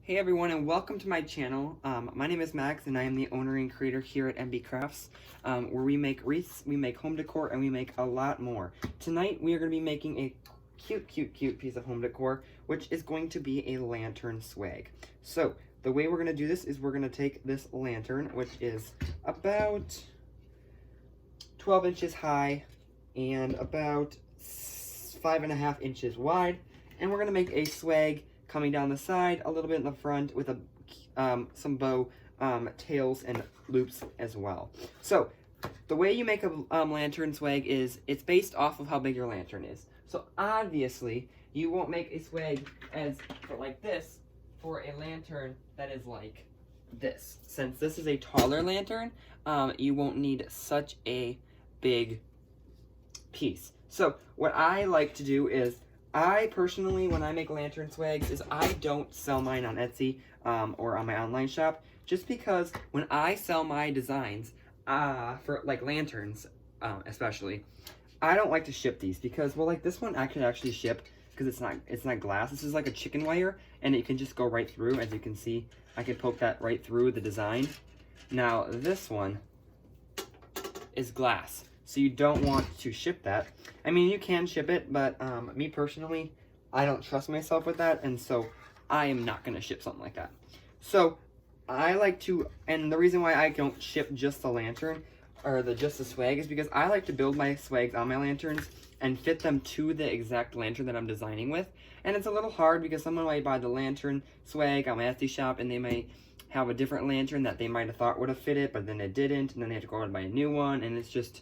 Hey everyone, and welcome to my channel. My name is Max and I am the owner and creator here at MB Crafts, where we make wreaths, we make home decor, and we make a lot more. Tonight we are going to be making a cute piece of home decor, which is going to be a lantern swag. So the way we're going to do this is we're going to take this lantern, which is about 12 inches high and about 5.5 inches wide, and we're going to make a swag coming down the side, a little bit in the front, with some bow tails and loops as well. So the way you make a lantern swag is it's based off of how big your lantern is. So obviously you won't make a swag like this for a lantern that is like this. Since this is a taller lantern, you won't need such a big piece. So what I like to do is, I personally, when I make lantern swags, is I don't sell mine on Etsy or on my online shop, just because when I sell my designs for like lanterns especially, I don't like to ship these because, well, like this one I can actually ship because it's not glass. This is like a chicken wire and it can just go right through. As you can see, I can poke that right through the design. Now this one is glass, so you don't want to ship that. I mean, you can ship it, but me personally, I don't trust myself with that, and so I am not going to ship something like that. So I like to, and the reason why I don't ship just the lantern, or just the swag, is because I like to build my swags on my lanterns and fit them to the exact lantern that I'm designing with. And it's a little hard because someone might buy the lantern swag on my Etsy shop, and they might have a different lantern that they might have thought would have fit it, but then it didn't, and then they have to go out and buy a new one, and it's just,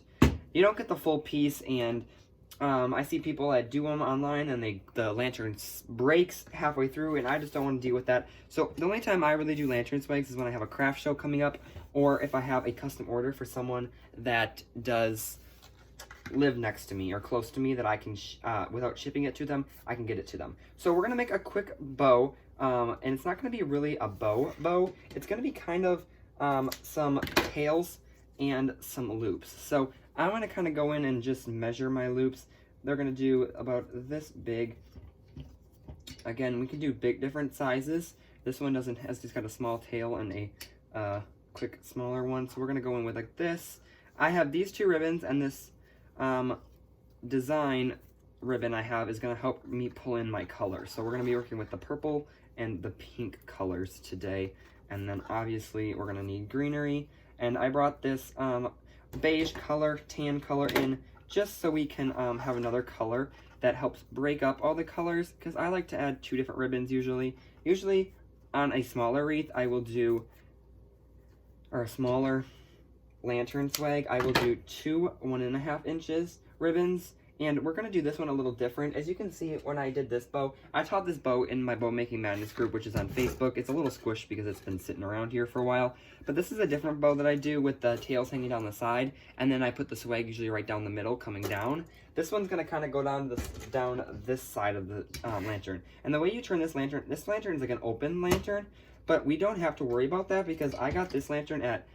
you don't get the full piece. And I see people that do them online and the lantern breaks halfway through, and I just don't want to deal with that. So the only time I really do lantern swags is when I have a craft show coming up, or if I have a custom order for someone that does live next to me or close to me that I can, without shipping it to them, I can get it to them. So we're going to make a quick bow, and it's not going to be really a bow. It's going to be kind of some tails and some loops. So I'm going to kind of go in and just measure my loops. They're going to do about this big. Again, we can do different sizes. This one has just got a small tail and a quick smaller one. So we're going to go in with like this. I have these two ribbons, and this design ribbon I have is going to help me pull in my colors. So we're going to be working with the purple and the pink colors today. And then obviously we're going to need greenery. And I brought this beige color, tan color in, just so we can have another color that helps break up all the colors, because I like to add two different ribbons usually. Usually on a smaller wreath I will do, or a smaller lantern swag, I will do two 1.5 inches ribbons. And we're going to do this one a little different. As you can see, when I did this bow, I taught this bow in my Bow Making Madness group, which is on Facebook. It's a little squished because it's been sitting around here for a while. But this is a different bow that I do with the tails hanging down the side. And then I put the swag usually right down the middle, coming down. This one's going to kind of go down this side of the lantern. And the way you turn this lantern is like an open lantern. But we don't have to worry about that because I got this lantern at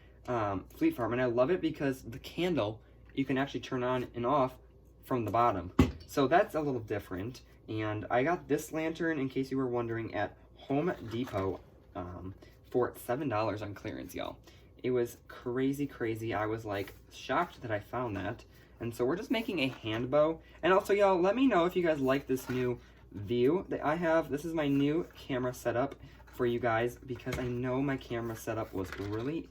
Fleet Farm. And I love it because the candle, you can actually turn on and off from the bottom. So that's a little different. And I got this lantern, in case you were wondering, at Home Depot for $7 on clearance, y'all. It was crazy. I was like shocked that I found that. And so we're just making a hand bow. And also, y'all, let me know if you guys like this new view that I have. This is my new camera setup for you guys, because I know my camera setup was really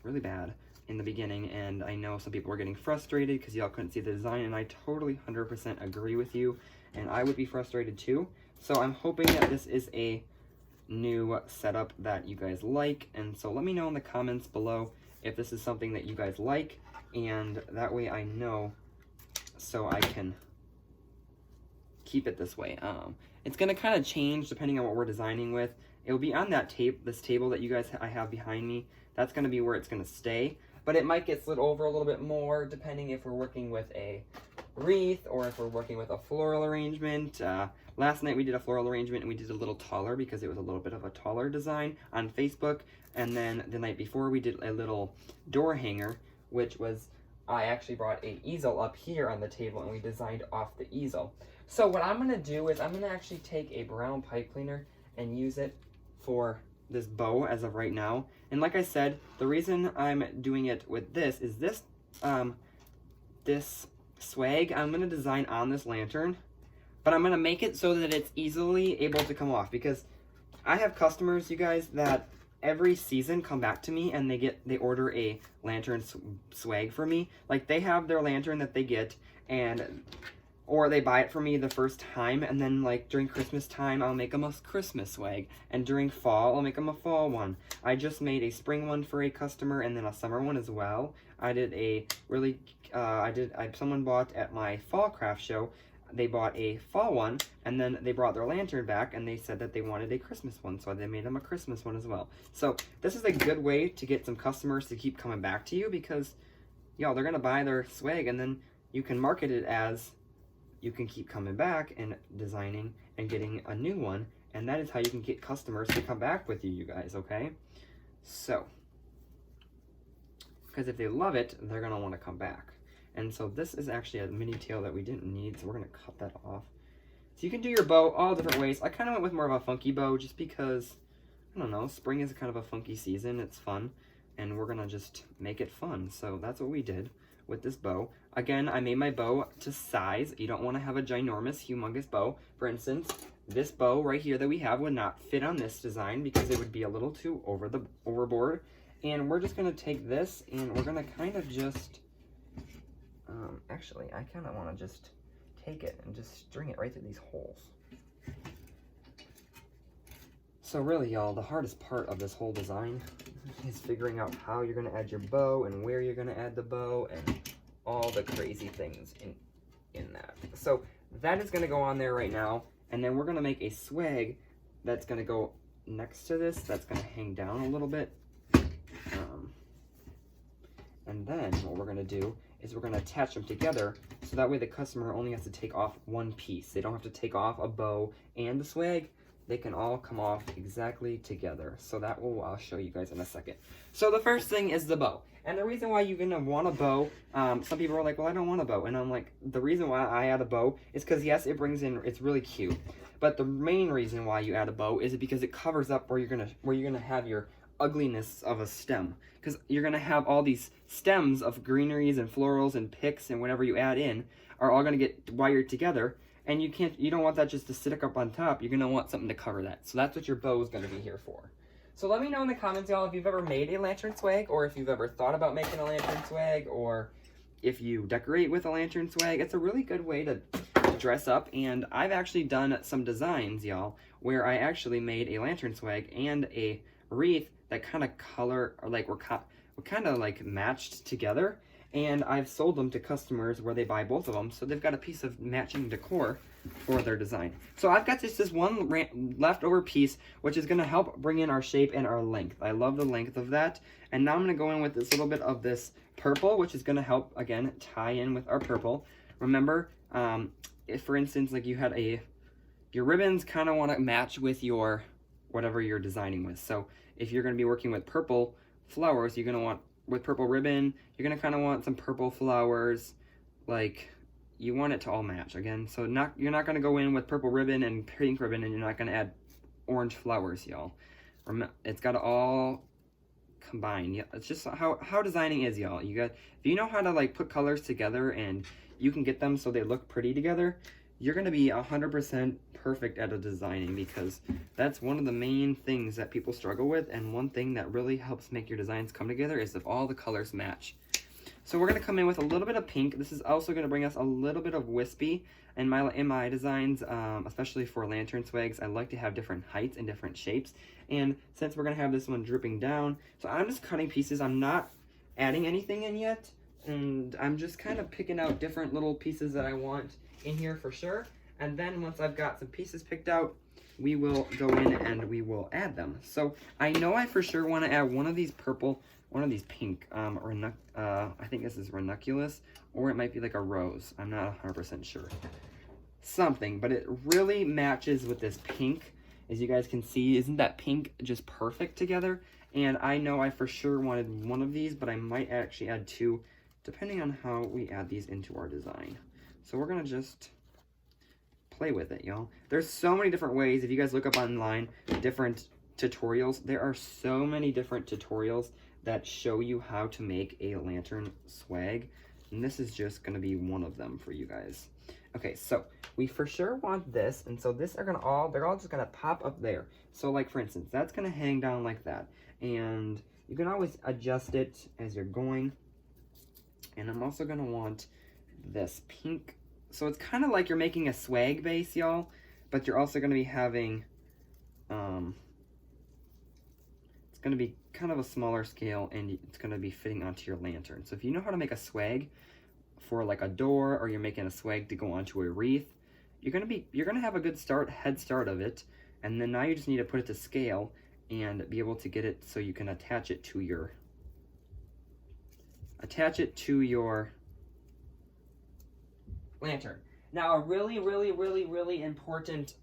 bad in the beginning, and I know some people were getting frustrated because y'all couldn't see the design, and I totally 100% agree with you, and I would be frustrated too. So I'm hoping that this is a new setup that you guys like, and so let me know in the comments below if this is something that you guys like, and that way I know so I can keep it this way. It's gonna kind of change depending on what we're designing with. It will be on that this table that you guys I have behind me. That's gonna be where it's gonna stay. But it might get slid over a little bit more depending if we're working with a wreath or if we're working with a floral arrangement. Last night we did a floral arrangement and we did a little taller because it was a little bit of a taller design on Facebook. And then the night before we did a little door hanger, which was, I actually brought an easel up here on the table and we designed off the easel. So what I'm going to do is I'm going to actually take a brown pipe cleaner and use it for this bow as of right now. And like I said, the reason I'm doing it with this is this, this swag I'm going to design on this lantern, but I'm going to make it so that it's easily able to come off, because I have customers, you guys, that every season come back to me and they order a lantern swag for me. Like, they have their lantern that they get, or they buy it for me the first time, and then like during Christmas time I'll make them a Christmas swag, and during fall I'll make them a fall one. I just made a spring one for a customer, and then a summer one as well. I did a really someone bought at my fall craft show, they bought a fall one, and then they brought their lantern back and they said that they wanted a Christmas one, so they made them a Christmas one as well. So this is a good way to get some customers to keep coming back to you, because y'all, they're gonna buy their swag, and then you can market it as you can keep coming back and designing and getting a new one, and that is how you can get customers to come back with you, you guys, okay? So, because if they love it, they're gonna want to come back. And so this is actually a mini tail that we didn't need, so we're gonna cut that off. So you can do your bow all different ways. I kind of went with more of a funky bow just because, I don't know, spring is kind of a funky season, it's fun, and we're gonna just make it fun. So that's what we did with this bow. Again, I made my bow to size. You don't want to have a ginormous, humongous bow. For instance, this bow right here that we have would not fit on this design because it would be a little too overboard. And we're just going to take this and we're going to kind of just, actually, I kind of want to just take it and just string it right through these holes. So really, y'all, the hardest part of this whole design is figuring out how you're going to add your bow and where you're going to add the bow and all the crazy things in that. So that is going to go on there right now, and then we're going to make a swag that's going to go next to this, that's going to hang down a little bit. And then what we're going to do is we're going to attach them together, so that way the customer only has to take off one piece. They don't have to take off a bow and the swag. They can all come off exactly together. So that I'll show you guys in a second. So the first thing is the bow. And the reason why you're gonna want a bow, some people are like, well, I don't want a bow. And I'm like, the reason why I add a bow is because yes, it brings in, it's really cute. But the main reason why you add a bow is because it covers up where you're gonna have your ugliness of a stem. Because you're gonna have all these stems of greeneries and florals and picks and whatever you add in are all gonna get wired together. And you don't want that just to sit up on top. You're gonna want something to cover that. So that's what your bow is gonna be here for. So let me know in the comments, y'all, if you've ever made a lantern swag, or if you've ever thought about making a lantern swag, or if you decorate with a lantern swag. It's a really good way to dress up, and I've actually done some designs, y'all, where I actually made a lantern swag and a wreath that kind of color, or like were kind of like matched together. And I've sold them to customers where they buy both of them, so they've got a piece of matching decor for their design. So I've got just this one leftover piece, which is going to help bring in our shape and our length. I love the length of that. And now I'm going to go in with this little bit of this purple, which is going to help, again, tie in with our purple. Remember, if, for instance, like you had your ribbons kind of want to match with your, whatever you're designing with. So if you're going to be working with purple flowers, you're going to want, with purple ribbon, you're going to kind of want some purple flowers, like you want it to all match again. So you're not going to go in with purple ribbon and pink ribbon and you're not going to add orange flowers, y'all. It's got to all combine. Yeah, it's just how designing is, y'all. If you know how to like put colors together and you can get them so they look pretty together, you're going to be 100% perfect at a designing, because that's one of the main things that people struggle with, and one thing that really helps make your designs come together is if all the colors match. So we're going to come in with a little bit of pink. This is also going to bring us a little bit of wispy in my designs, especially for lantern swags. I like to have different heights and different shapes, and since we're going to have this one drooping down, so I'm just cutting pieces. I'm not adding anything in yet, and I'm just kind of picking out different little pieces that I want in here for sure. And then once I've got some pieces picked out, we will go in and we will add them. So I know I for sure want to add one of these purple, one of these pink, I think this is ranunculus, or it might be like a rose. I'm not 100% sure. Something, but it really matches with this pink. As you guys can see, isn't that pink just perfect together? And I know I for sure wanted one of these, but I might actually add two, depending on how we add these into our design. So we're gonna just play with it, y'all. There's so many different ways. If you guys look up online, different tutorials. There are so many different tutorials that show you how to make a lantern swag, and this is just going to be one of them for you guys. Okay, so we for sure want this, and so this they're all just gonna pop up there. So like for instance, that's gonna hang down like that, and you can always adjust it as you're going. And I'm also gonna want this pink, so it's kind of like you're making a swag base, y'all, but you're also gonna be having it's gonna be kind of a smaller scale, and it's gonna be fitting onto your lantern. So if you know how to make a swag for like a door, or you're making a swag to go onto a wreath, you're gonna have a good head start of it, and then now you just need to put it to scale and be able to get it so you can attach it to your lantern. Now a really important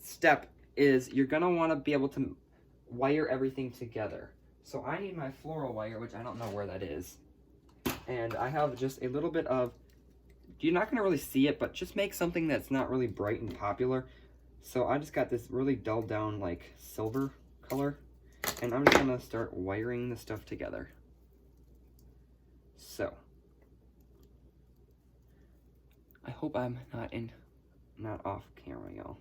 step is you're gonna want to be able to wire everything together. So I need my floral wire, which I don't know where that is. And I have just a little bit of, you're not going to really see it, but just make something that's not really bright and popular. So I just got this really dulled down like silver color, and I'm just going to start wiring the stuff together. So I hope I'm not off camera, y'all.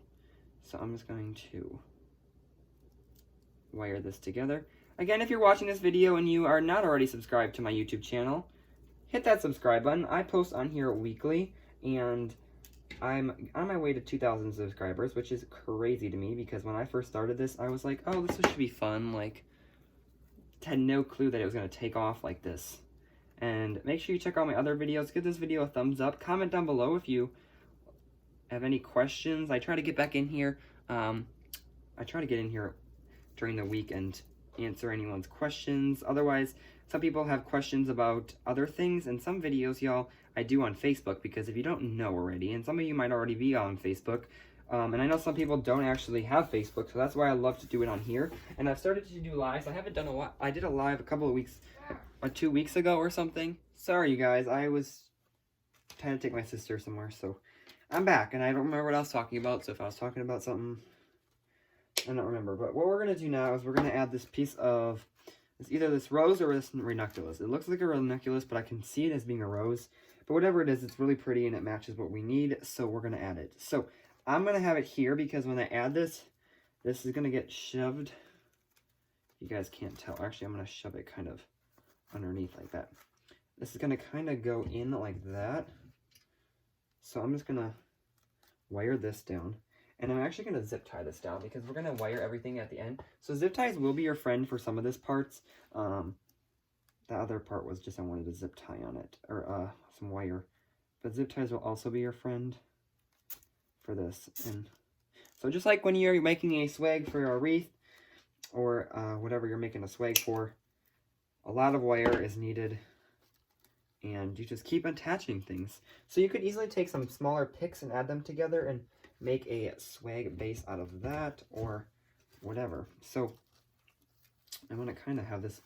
So I'm just going to wire this together. Again, if you're watching this video and you are not already subscribed to my YouTube channel, hit that subscribe button. I post on here weekly, and I'm on my way to 2,000 subscribers, which is crazy to me because when I first started this, I was like, oh, this should be fun. Like, had no clue that it was going to take off like this. And make sure you check out my other videos. Give this video a thumbs up. Comment down below if you have any questions. I try to get back in here. I try to get in here during the week and answer anyone's questions. Otherwise, some people have questions about other things, and some videos, y'all, I do on Facebook, because if you don't know already, and some of you might already be on Facebook, and I know some people don't actually have Facebook, so that's why I love to do it on here. And I've started to do lives. I haven't done a lot. I did a live a couple of weeks, 2 weeks ago or something. Sorry, you guys. I was trying to take my sister somewhere, so I'm back, and I don't remember what I was talking about, so if I was talking about something, I don't remember. But what we're going to do now is we're going to add this piece of, it's either this rose or this ranunculus. It looks like a ranunculus, but I can see it as being a rose. But whatever it is, it's really pretty and it matches what we need, so we're going to add it. So I'm going to have it here because when I add this, this is going to get shoved. You guys can't tell. Actually, I'm going to shove it kind of underneath like that. This is going to kind of go in like that. So I'm just going to wire this down. And I'm actually going to zip tie this down because we're going to wire everything at the end. So zip ties will be your friend for some of this parts. The other part was just I wanted a zip tie on it, or some wire. But zip ties will also be your friend for this. And so just like when you're making a swag for a wreath, or whatever you're making a swag for, a lot of wire is needed. And you just keep attaching things. So you could easily take some smaller picks and add them together and make a swag base out of that, or whatever. So I'm going to kind of have this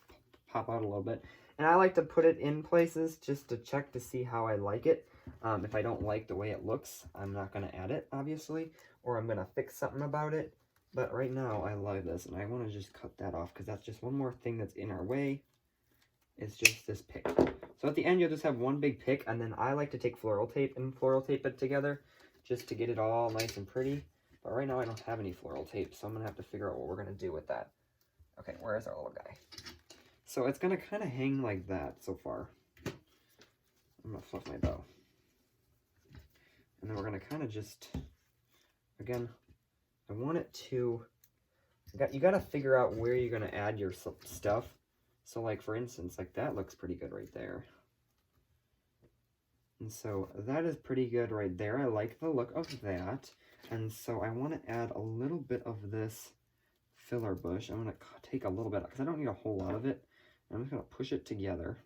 pop out a little bit. And I like to put it in places just to check to see how I like it. If I don't like the way it looks, I'm not going to add it, obviously. Or I'm going to fix something about it. But right now, I love this. And I want to just cut that off because that's just one more thing that's in our way. It's just this pick. So at the end, you'll just have one big pick. And then I like to take floral tape and floral tape it together, just to get it all nice and pretty. But right now I don't have any floral tape, so I'm going to have to figure out what we're going to do with that. Okay, where is our little guy? So it's going to kind of hang like that so far. I'm going to fluff my bow. And then we're going to kind of just, again, I want it to, you got to figure out where you're going to add your stuff. So like for instance, like that looks pretty good right there. And so that is pretty good right there. I like the look of that. And so I want to add a little bit of this filler bush. I'm going to take a little bit, because I don't need a whole lot of it. I'm just going to push it together.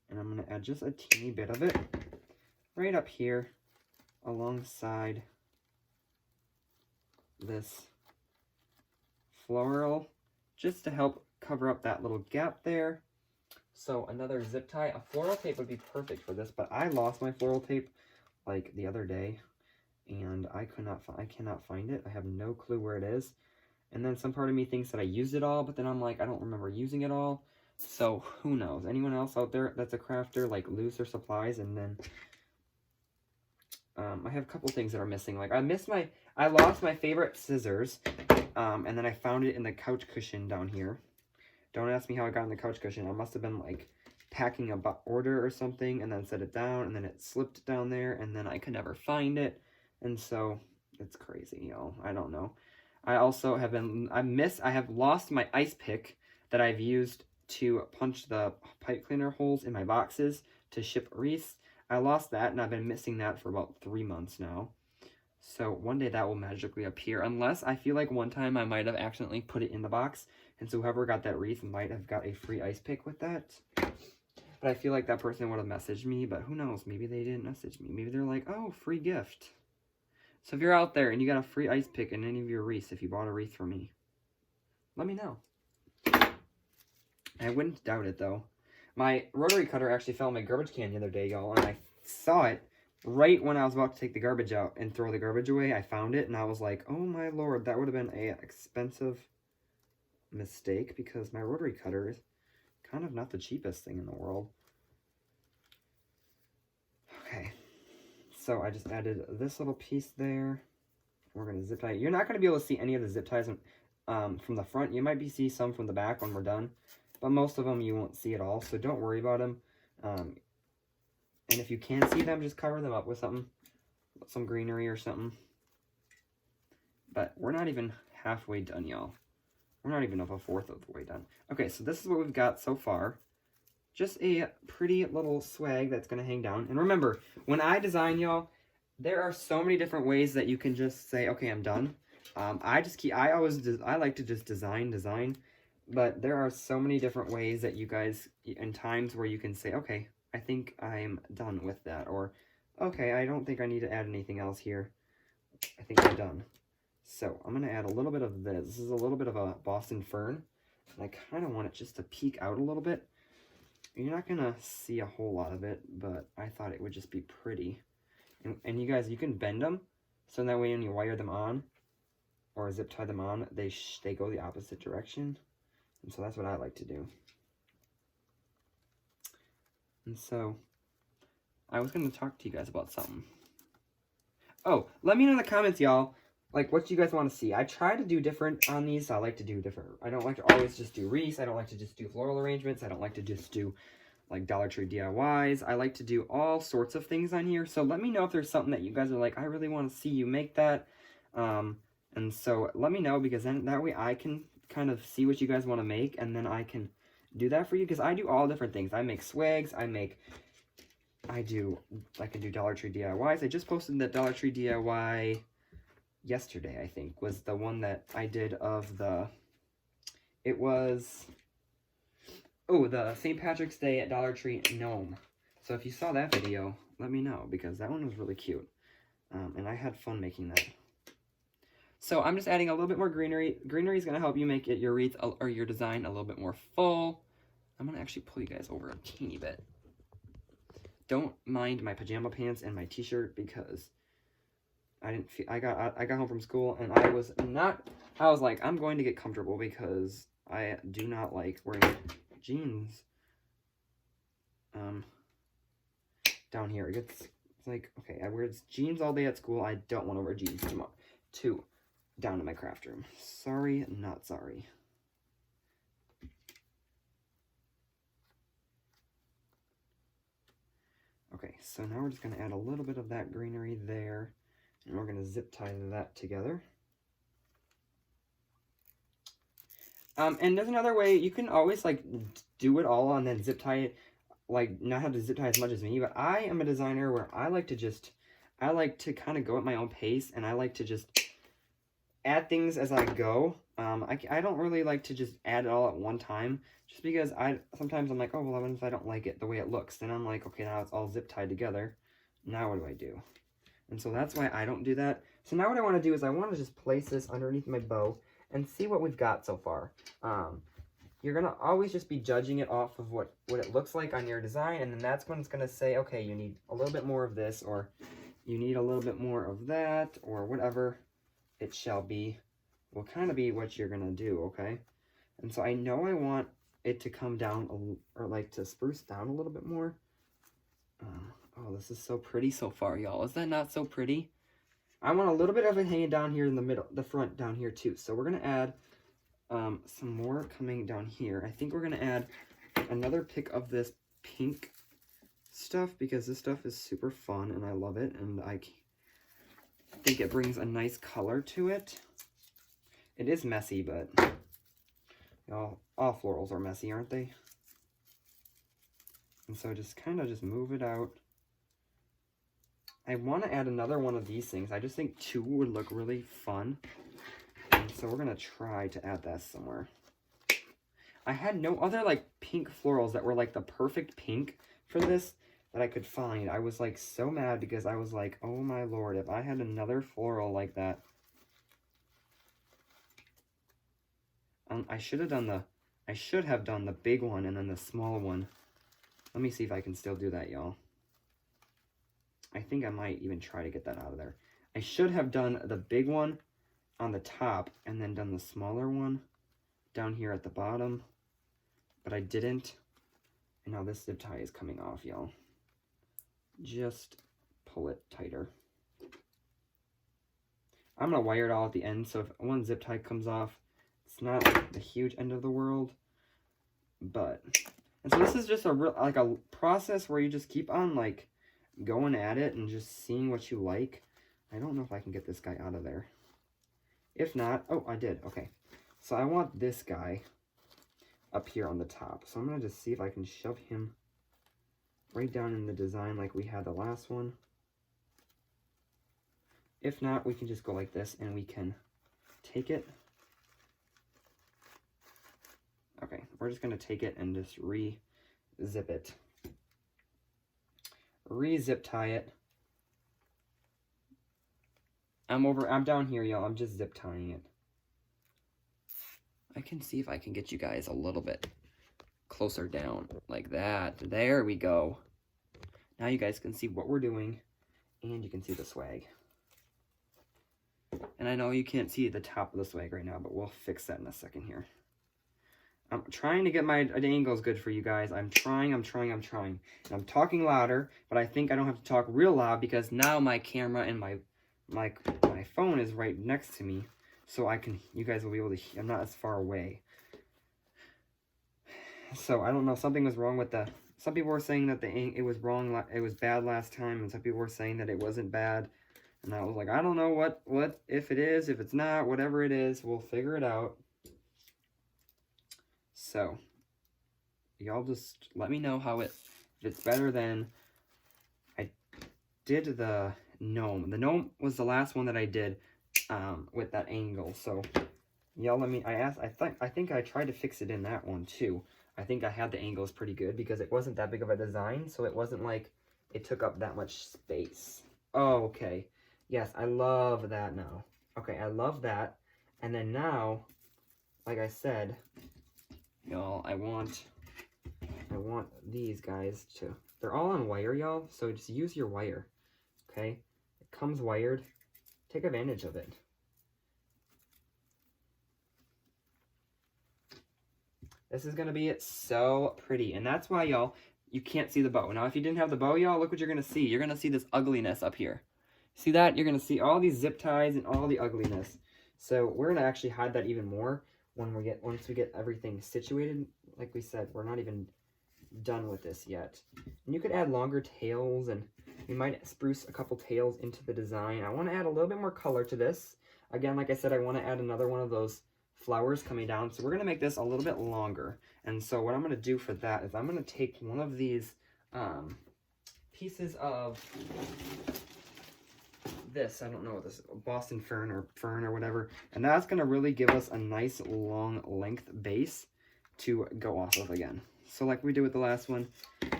And I'm going to add just a teeny bit of it right up here alongside this floral, just to help cover up that little gap there. So another zip tie. A floral tape would be perfect for this, but I lost my floral tape like the other day, and I cannot find it. I have no clue where it is. And then some part of me thinks that I used it all, but then I'm like, I don't remember using it all. So, who knows? Anyone else out there that's a crafter, like, lose their supplies? And then, I have a couple things that are missing. Like, I lost my favorite scissors, and then I found it in the couch cushion down here. Don't ask me how I got in the couch cushion. I must have been, like, packing a order or something, and then set it down, and then it slipped down there, and then I could never find it. And so, it's crazy, y'all. I don't know. I also have I have lost my ice pick that I've used to punch the pipe cleaner holes in my boxes to ship wreaths. I lost that, and I've been missing that for about 3 months now. So one day that will magically appear, unless I feel like one time I might have accidentally put it in the box, and so whoever got that wreath might have got a free ice pick with that. But I feel like that person would have messaged me, but who knows? Maybe they didn't message me. Maybe they're like, oh, free gift. So if you're out there and you got a free ice pick in any of your wreaths, if you bought a wreath from me, let me know. I wouldn't doubt it, though. My rotary cutter actually fell in my garbage can the other day, y'all, and I saw it right when I was about to take the garbage out and throw the garbage away. I found it, and I was like, oh my lord, that would have been an expensive mistake, because my rotary cutter is kind of not the cheapest thing in the world. Okay, so I just added this little piece there. We're going to zip tie. You're not going to be able to see any of the zip ties from the front. You might see some from the back when we're done, but most of them you won't see at all, so don't worry about them. And if you can see them, just cover them up with something, some greenery or something. But we're not even halfway done, y'all. We're not even up a fourth of the way done. Okay, so this is what we've got so far. Just a pretty little swag that's going to hang down. And remember, when I design, y'all, there are so many different ways that you can just say, okay, I'm done. I like to just design, but there are so many different ways that you guys, and times where you can say, okay, I think I'm done with that, or okay, I don't think I need to add anything else here. I think I'm done. So I'm going to add a little bit of this. This is a little bit of a Boston Fern, and I kind of want it just to peek out a little bit. You're not going to see a whole lot of it, but I thought it would just be pretty. And you guys, you can bend them, so that way when you wire them on, or zip tie them on, they go the opposite direction. And so that's what I like to do. And so, I was going to talk to you guys about something. Oh, let me know in the comments, y'all, like, what you guys want to see. I try to do different on these. I like to do different. I don't like to always just do wreaths. I don't like to just do floral arrangements. I don't like to just do, like, Dollar Tree DIYs. I like to do all sorts of things on here. So let me know if there's something that you guys are like, I really want to see you make that. And so let me know, because then that way I can kind of see what you guys want to make, and then I can do that for you, because I do all different things. I make swags, I can do Dollar Tree DIYs. I just posted that Dollar Tree DIY yesterday, I think, was the one that I did of the, it was, oh, the St. Patrick's Day at Dollar Tree gnome. So if you saw that video, let me know, because that one was really cute. And I had fun making that. So I'm just adding a little bit more greenery. Greenery is going to help you make your wreath or your design a little bit more full. I'm going to actually pull you guys over a teeny bit. Don't mind my pajama pants and my t-shirt, because I got home from school and I was like, I'm going to get comfortable, because I do not like wearing jeans down here. It's like, okay, I wear jeans all day at school. I don't want to wear jeans down in my craft room. Sorry, not sorry. Okay, so now we're just going to add a little bit of that greenery there, and we're going to zip tie that together. And there's another way. You can always, like, do it all and then zip tie it, like, not have to zip tie as much as me, but I am a designer where I like to kind of go at my own pace, and I like to just add things as I go. I don't really like to just add it all at one time, just because sometimes I'm like, oh, well, what if I don't like it the way it looks? Then I'm like, okay, now it's all zip tied together. Now what do I do? And so that's why I don't do that. So now what I want to do is I want to just place this underneath my bow and see what we've got so far. You're going to always just be judging it off of what it looks like on your design, and then that's when it's going to say, okay, you need a little bit more of this, or you need a little bit more of that, or whatever it shall be. will kind of be what you're gonna do, okay? And so I know I want it to come down, or like to spruce down a little bit more. Oh, this is so pretty so far, y'all. Is that not so pretty? I want a little bit of it hanging down here in the middle, the front down here too. So we're gonna add some more coming down here. I think we're gonna add another pick of this pink stuff because this stuff is super fun and I love it, and I think it brings a nice color to it. It is messy, but y'all, all florals are messy, aren't they? And so just kind of just move it out. I want to add another one of these things. I just think 2 would look really fun. And so we're going to try to add that somewhere. I had no other like pink florals that were like the perfect pink for this that I could find. I was like so mad because I was like, oh my lord, if I had another floral like that. I should have done the big one and then the small one. Let me see if I can still do that, y'all. I think I might even try to get that out of there. I should have done the big one on the top and then done the smaller one down here at the bottom, but I didn't. And now this zip tie is coming off, y'all. Just pull it tighter. I'm gonna wire it all at the end, so if one zip tie comes off, it's not like the huge end of the world, but, and so this is just a process where you just keep on like going at it and just seeing what you like. I don't know if I can get this guy out of there. If not, oh, I did, okay. So I want this guy up here on the top. So I'm gonna just see if I can shove him right down in the design like we had the last one. If not, we can just go like this and we can take it. Okay, we're just gonna take it and just re-zip it. Re-zip tie it. I'm down here, y'all. I'm just zip tying it. I can see if I can get you guys a little bit closer down, like that. There we go. Now you guys can see what we're doing, and you can see the swag. And I know you can't see the top of the swag right now, but we'll fix that in a second here. I'm trying to get my angles good for you guys. I'm trying. And I'm talking louder, but I think I don't have to talk real loud because now my camera and my phone is right next to me, so you guys will be able to hear. I'm not as far away. So I don't know. Something was wrong with the. Some people were saying that it was wrong. It was bad last time, and some people were saying that it wasn't bad. And I was like, I don't know what if it is, if it's not, whatever it is, we'll figure it out. So, y'all just let me know if it's better than I did the gnome. The gnome was the last one that I did with that angle. So, y'all let me, I think I tried to fix it in that one too. I think I had the angles pretty good because it wasn't that big of a design. So it wasn't like it took up that much space. Oh, okay. Yes, I love that now. Okay, I love that. And then now, like I said, y'all, I want these guys to, they're all on wire, y'all, so just use your wire, okay? It comes wired. Take advantage of it. This is going to be so pretty, and that's why, y'all, you can't see the bow. Now, if you didn't have the bow, y'all, look what you're going to see. You're going to see this ugliness up here. See that? You're going to see all these zip ties and all the ugliness. So we're going to actually hide that even more once we get everything situated. Like we said, we're not even done with this yet. And you could add longer tails, and you might spruce a couple tails into the design. I want to add a little bit more color to this. Again, like I said, I want to add another one of those flowers coming down. So we're going to make this a little bit longer. And so what I'm going to do for that is I'm going to take one of these pieces of this, I don't know what this is, Boston Fern or whatever, and that's going to really give us a nice long length base to go off of again. So like we did with the last one,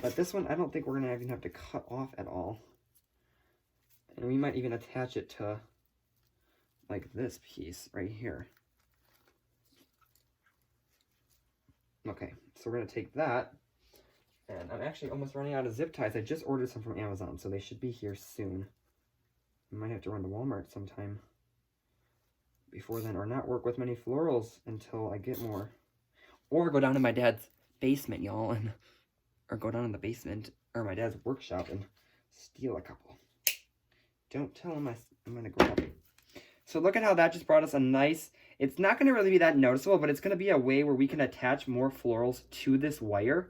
but this one I don't think we're going to even have to cut off at all. And we might even attach it to like this piece right here. Okay, so we're going to take that, and I'm actually almost running out of zip ties. I just ordered some from Amazon, so they should be here soon. I might have to run to Walmart sometime before then, or not work with many florals until I get more. Or go down to my dad's basement, y'all, and or go down in the basement or my dad's workshop and steal a couple. Don't tell him I'm gonna grab it. So look at how that just brought us a nice, it's not gonna really be that noticeable, but it's gonna be a way where we can attach more florals to this wire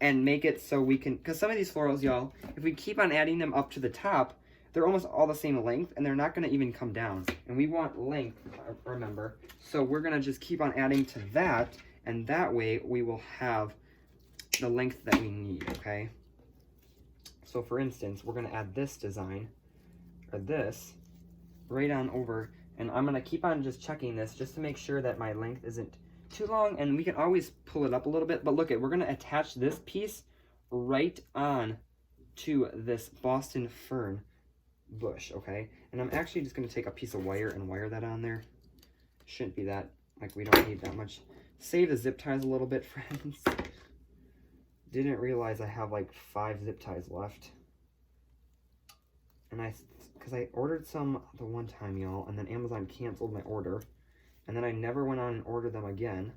and make it so we can, because some of these florals, y'all, if we keep on adding them up to the top, they're almost all the same length, and they're not going to even come down. And we want length, remember. So we're going to just keep on adding to that, and that way we will have the length that we need, okay? So for instance, we're going to add this design, or this, right on over, and I'm going to keep on just checking this just to make sure that my length isn't too long, and we can always pull it up a little bit. But look at, we're going to attach this piece right on to this Boston Fern bush, okay? And I'm actually just going to take a piece of wire and wire that on there. Shouldn't be that, like, we don't need that much. Save the zip ties a little bit, friends. Didn't realize I have like 5 zip ties left. And because I ordered some the one time, y'all, and then Amazon canceled my order. And then I never went on and ordered them again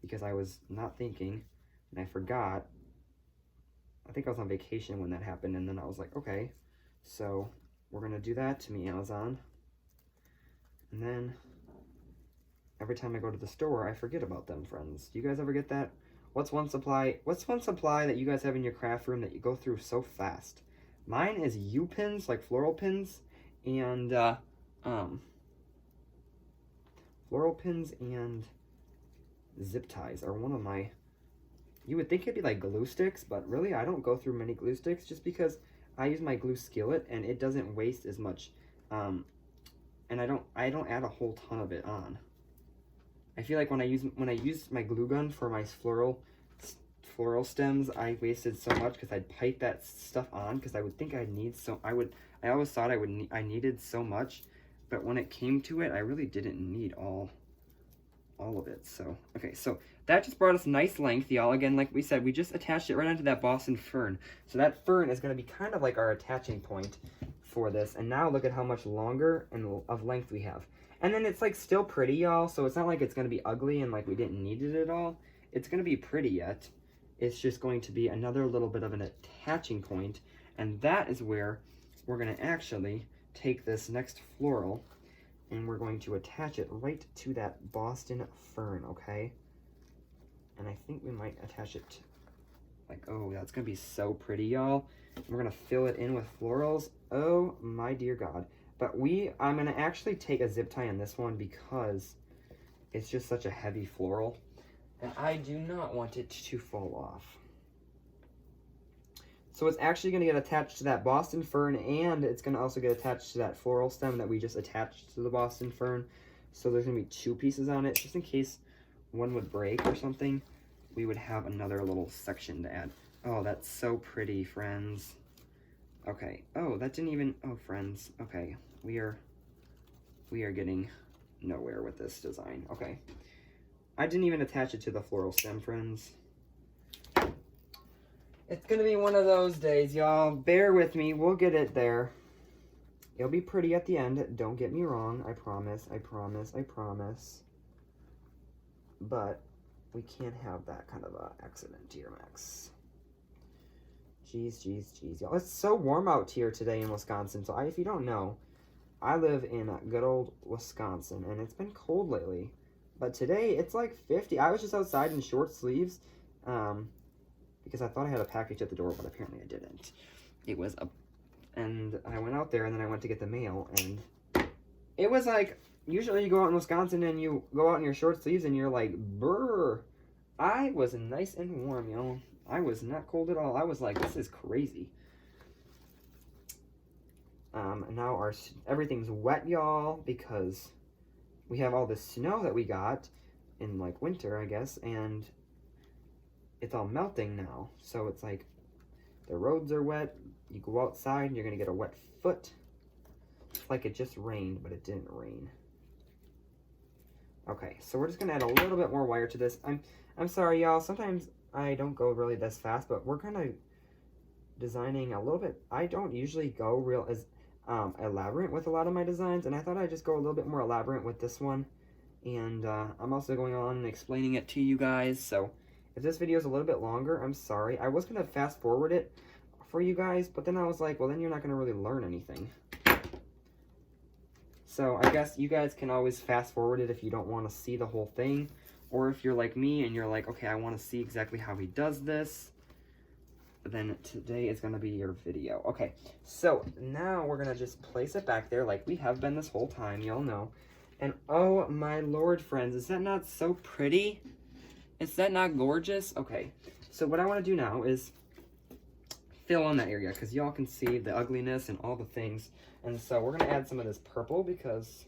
because I was not thinking, and I forgot. I think I was on vacation when that happened, and then I was like, okay, so we're going to do that to me, Amazon. And then every time I go to the store, I forget about them, friends. Do you guys ever get that? What's one supply that you guys have in your craft room that you go through so fast? Mine is U-pins, like floral pins, and floral pins and zip ties are one of my, you would think it'd be like glue sticks, but really I don't go through many glue sticks just because I use my glue skillet and it doesn't waste as much, and I don't add a whole ton of it on. I feel like when I use my glue gun for my floral stems, I wasted so much because I'd pipe that stuff on because I would think I'd need I always thought I needed so much, but when it came to it, I really didn't need all of it. So okay, so that just brought us nice length, y'all. Again, like we said, we just attached it right onto that Boston Fern. So that fern is going to be kind of like our attaching point for this. And now look at how much longer and of length we have. And then it's like still pretty, y'all. So it's not like it's going to be ugly and like we didn't need it at all. It's going to be pretty yet. It's just going to be another little bit of an attaching point. And that is where we're going to actually take this next floral and we're going to attach it right to that Boston Fern, okay? And I think we might attach it like, oh, that's going to be so pretty, y'all. We're going to fill it in with florals. Oh, my dear God. But I'm going to actually take a zip tie on this one because it's just such a heavy floral. And I do not want it to fall off. So it's actually going to get attached to that Boston Fern, and it's going to also get attached to that floral stem that we just attached to the Boston Fern. So there's going to be 2 pieces on it, just in case one would break or something. We would have another little section to add. Oh, that's so pretty, friends. Okay. Oh, that didn't even... Oh, friends. Okay. We are getting nowhere with this design. Okay. I didn't even attach it to the floral stem, friends. It's gonna be one of those days, y'all. Bear with me. We'll get it there. It'll be pretty at the end. Don't get me wrong. I promise. I promise. I promise. But we can't have that kind of a accident here, Max. Jeez, jeez, jeez, y'all. It's so warm out here today in Wisconsin. So if you don't know, I live in good old Wisconsin, and it's been cold lately. But today, it's like 50. I was just outside in short sleeves, because I thought I had a package at the door, but apparently I didn't. It was and I went out there, and then I went to get the mail, and it was like, usually you go out in Wisconsin, and you go out in your short sleeves, and you're like, brr. I was nice and warm, y'all. I was not cold at all. I was like, this is crazy. Now everything's wet, y'all, because we have all this snow that we got in, like, winter, I guess, and it's all melting now. So it's like the roads are wet. You go outside and you're going to get a wet foot. It's like it just rained, but it didn't rain. Okay, so we're just going to add a little bit more wire to this. I'm sorry, y'all. Sometimes I don't go really this fast, but we're kind of designing a little bit. I don't usually go elaborate with a lot of my designs, and I thought I'd just go a little bit more elaborate with this one. And I'm also going on and explaining it to you guys, so if this video is a little bit longer, I'm sorry. I was going to fast forward it for you guys, but then I was like, well, then you're not going to really learn anything. So I guess you guys can always fast forward it if you don't want to see the whole thing, or if you're like me and you're like, okay, I want to see exactly how he does this, then today is going to be your video. Okay, so now we're going to just place it back there like we have been this whole time, y'all know. And oh my lord, friends, is that not so pretty? Is that not gorgeous? Okay, so what I want to do now is fill in that area because y'all can see the ugliness and all the things. And so we're going to add some of this purple because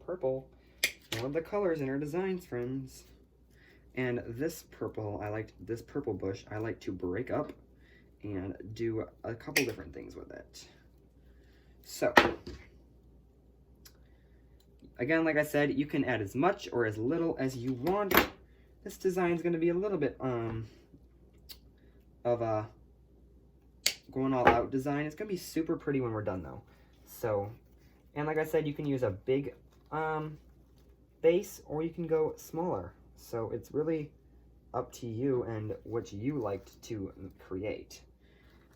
purple, one of the colors in our designs, friends. And this purple, this purple bush, I like to break up and do a couple different things with it. So, again, like I said, you can add as much or as little as you want. This design is going to be a little bit of a going all out design. It's going to be super pretty when we're done though. So, and like I said, you can use a big base or you can go smaller. So it's really up to you and what you liked to create.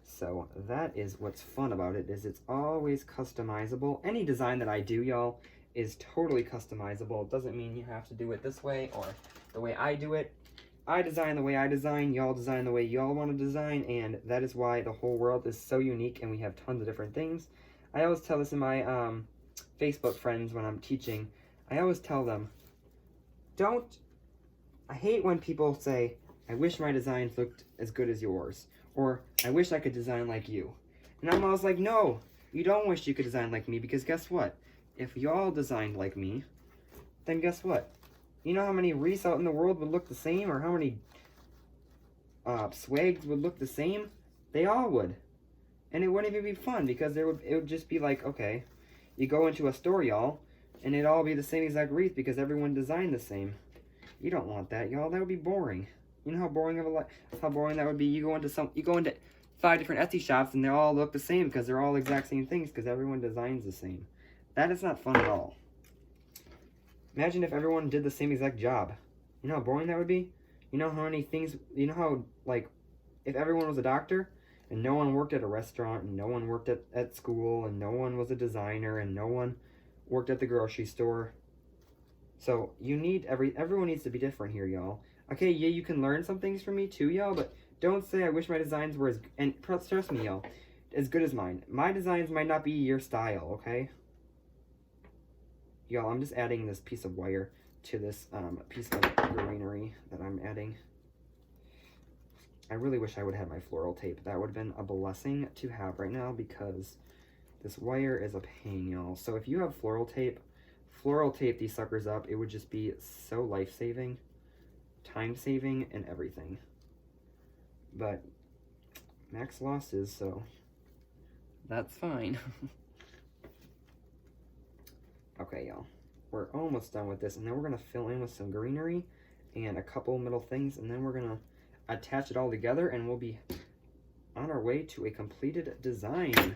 So that is what's fun about it, is it's always customizable. Any design that I do, y'all, is totally customizable. It doesn't mean you have to do it this way or the way I do it. I design the way I design, y'all design the way y'all want to design, and that is why the whole world is so unique and we have tons of different things. I always tell this in my Facebook friends when I'm teaching. I always tell them, I hate when people say, I wish my designs looked as good as yours, or I wish I could design like you. And I'm always like, no, you don't wish you could design like me, because guess what? If y'all designed like me, then guess what? You know how many wreaths out in the world would look the same, or how many swags would look the same? They all would. And it wouldn't even be fun, because it would just be like, okay, you go into a store, y'all, and it'd all be the same exact wreath because everyone designed the same. You don't want that, y'all. That would be boring. You know how boring that would be? You go into 5 different Etsy shops and they all look the same because they're all exact same things because everyone designs the same. That is not fun at all. Imagine if everyone did the same exact job. You know how boring that would be? You know how many things, you know how, like, if everyone was a doctor and no one worked at a restaurant and no one worked at school and no one was a designer and no one worked at the grocery store. So you need, everyone needs to be different here, y'all. Okay, yeah, you can learn some things from me too, y'all, but don't say I wish my designs were and trust me, y'all, as good as mine. My designs might not be your style, okay? Y'all, I'm just adding this piece of wire to this piece of greenery that I'm adding. I really wish I would have my floral tape. That would have been a blessing to have right now because this wire is a pain, y'all. So if you have floral tape these suckers up. It would just be so life-saving, time-saving, and everything. But Max losses, so that's fine. Okay, y'all. We're almost done with this, and then we're going to fill in with some greenery and a couple middle things, and then we're going to attach it all together, and we'll be on our way to a completed design.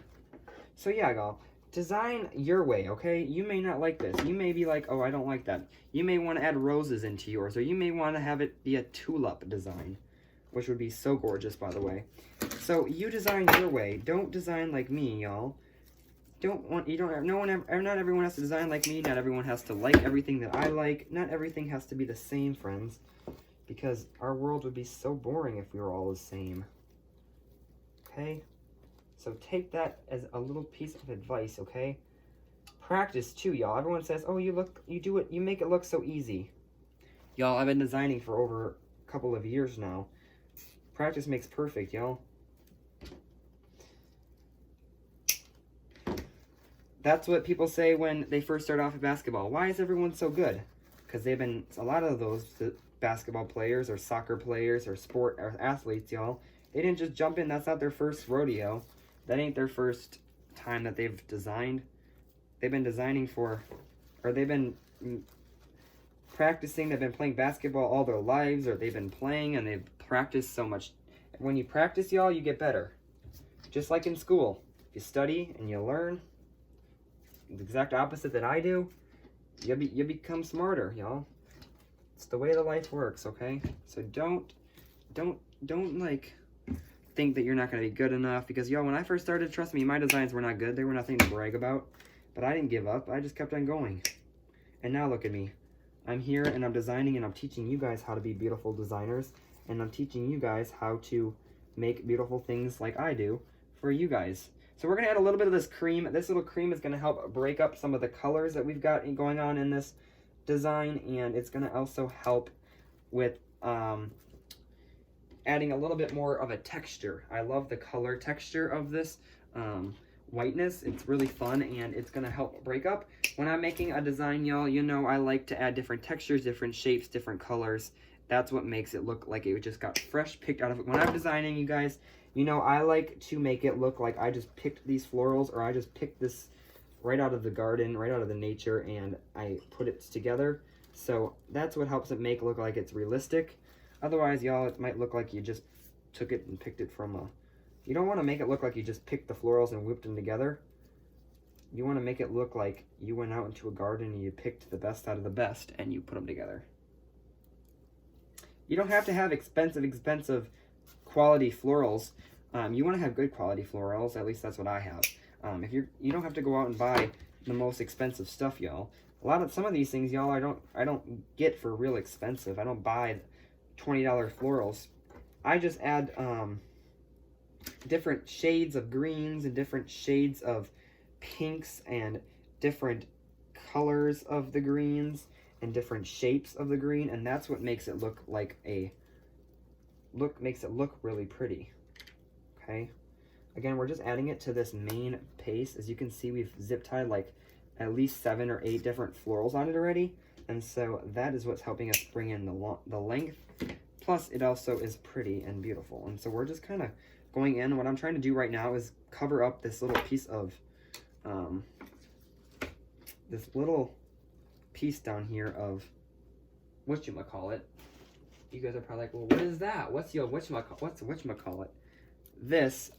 So yeah, y'all. Design your way, okay? You may not like this. You may be like, oh, I don't like that. You may want to add roses into yours, or you may want to have it be a tulip design, which would be so gorgeous, by the way. So you design your way. Don't design like me, y'all. Not everyone has to design like me. Not everyone has to like everything that I like. Not everything has to be the same, friends, because our world would be so boring if we were all the same. Okay? So take that as a little piece of advice, okay? Practice too, y'all. Everyone says, oh, you make it look so easy. Y'all, I've been designing for over a couple of years now. Practice makes perfect, y'all. That's what people say when they first start off at basketball. Why is everyone so good? Because a lot of those basketball players or soccer players or athletes, y'all, they didn't just jump in. That's not their first rodeo. That ain't their first time that they've designed. They've been designing they've been practicing, they've been playing basketball all their lives, or they've been playing and they've practiced so much. When you practice, y'all, you get better. Just like in school. you study and you learn, the exact opposite that I do, you become smarter, y'all. It's the way the life works, okay? So don't like think that you're not going to be good enough, because y'all, when I first started, trust me, my designs were not good. They were nothing to brag about, but I didn't give up. I just kept on going. And now look at me. I'm here and I'm designing and I'm teaching you guys how to be beautiful designers, and I'm teaching you guys how to make beautiful things like I do for you guys. So we're going to add a little bit of this cream. This little cream is going to help break up some of the colors that we've got going on in this design, and it's going to also help with adding a little bit more of a texture. I love the color texture of this whiteness. It's really fun, and it's going to help break up. When I'm making a design, y'all, you know I like to add different textures, different shapes, different colors. That's what makes it look like it just got fresh picked out of it. When I'm designing, you guys, you know I like to make it look like I just picked these florals, or I just picked this right out of the garden, right out of the nature, and I put it together. So that's what helps it make it look like it's realistic. Otherwise, y'all, it might look like you just took it and picked it from a... You don't want to make it look like you just picked the florals and whipped them together. You want to make it look like you went out into a garden and you picked the best out of the best and you put them together. You don't have to have expensive quality florals. You want to have good quality florals. At least that's what I have. You don't have to go out and buy the most expensive stuff, y'all. Some of these things, y'all, I don't get for real expensive. I don't buy $20 florals. I just add different shades of greens and different shades of pinks and different colors of the greens and different shapes of the green, and that's what makes it look like makes it look really pretty. Okay, again, we're just adding it to this main paste. As you can see, we've zip tied like at least 7 or 8 different florals on it already, and so that is what's helping us bring in the length. Plus, it also is pretty and beautiful, and so we're just kind of going in. What I'm trying to do right now is cover up this little piece of down here of whatchamacallit. You guys are probably like, well, what is that? What's whatchamacallit? This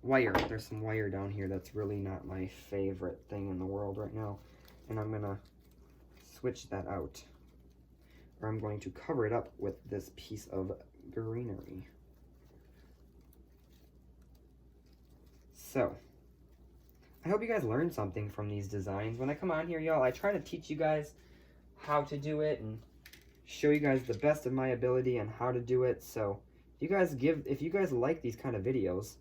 wire. There's some wire down here that's really not my favorite thing in the world right now, and I'm gonna switch that out, or I'm going to cover it up with this piece of greenery. So I hope you guys learned something from these designs. When I come on here, y'all, I try to teach you guys how to do it and show you guys the best of my ability on how to do it. So if you guys like these kind of videos,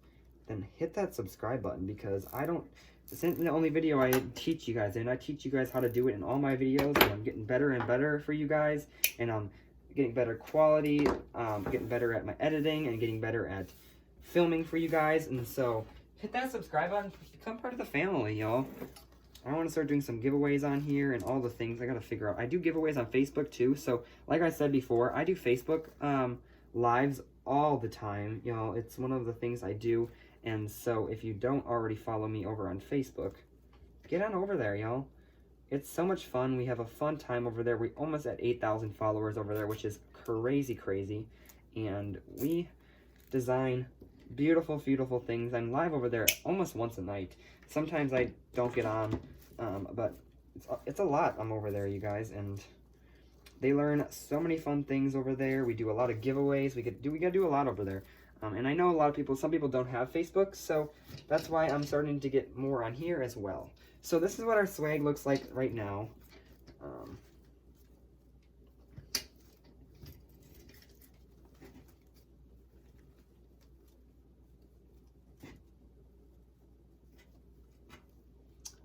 then hit that subscribe button, because this isn't the only video I teach you guys in. I teach you guys how to do it in all my videos, and I'm getting better and better for you guys, and I'm getting better quality, getting better at my editing, and getting better at filming for you guys. And so hit that subscribe button, become part of the family, y'all. I want to start doing some giveaways on here and all the things I got to figure out. I do giveaways on Facebook too. So like I said before, I do Facebook lives all the time, y'all. It's one of the things I do. And so if you don't already follow me over on Facebook, get on over there, y'all. It's so much fun. We have a fun time over there. We almost at 8,000 followers over there, which is crazy. And we design beautiful things. I'm live over there almost once a night. Sometimes I don't get on, but it's a lot. I'm over there, you guys, and they learn so many fun things over there. We do a lot of giveaways. We gotta do a lot over there. And I know a lot of people, some people don't have Facebook, so that's why I'm starting to get more on here as well. So this is what our swag looks like right now.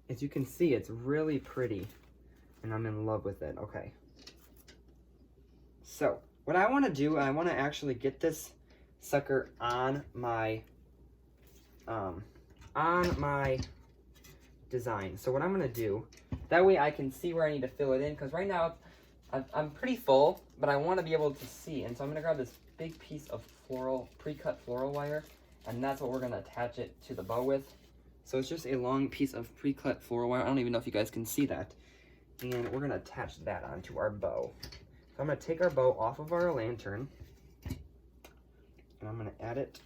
As you can see, it's really pretty, and I'm in love with it. Okay. So what I want to do, I want to actually get this sucker on my design. So what I'm gonna do, that way I can see where I need to fill it in, because right now I'm pretty full, but I want to be able to see. And so I'm gonna grab this big piece of pre-cut floral wire, and that's what we're gonna attach it to the bow with. So it's just a long piece of pre-cut floral wire. I don't even know if you guys can see that. And we're gonna attach that onto our bow. So I'm gonna take our bow off of our lantern, and I'm gonna add it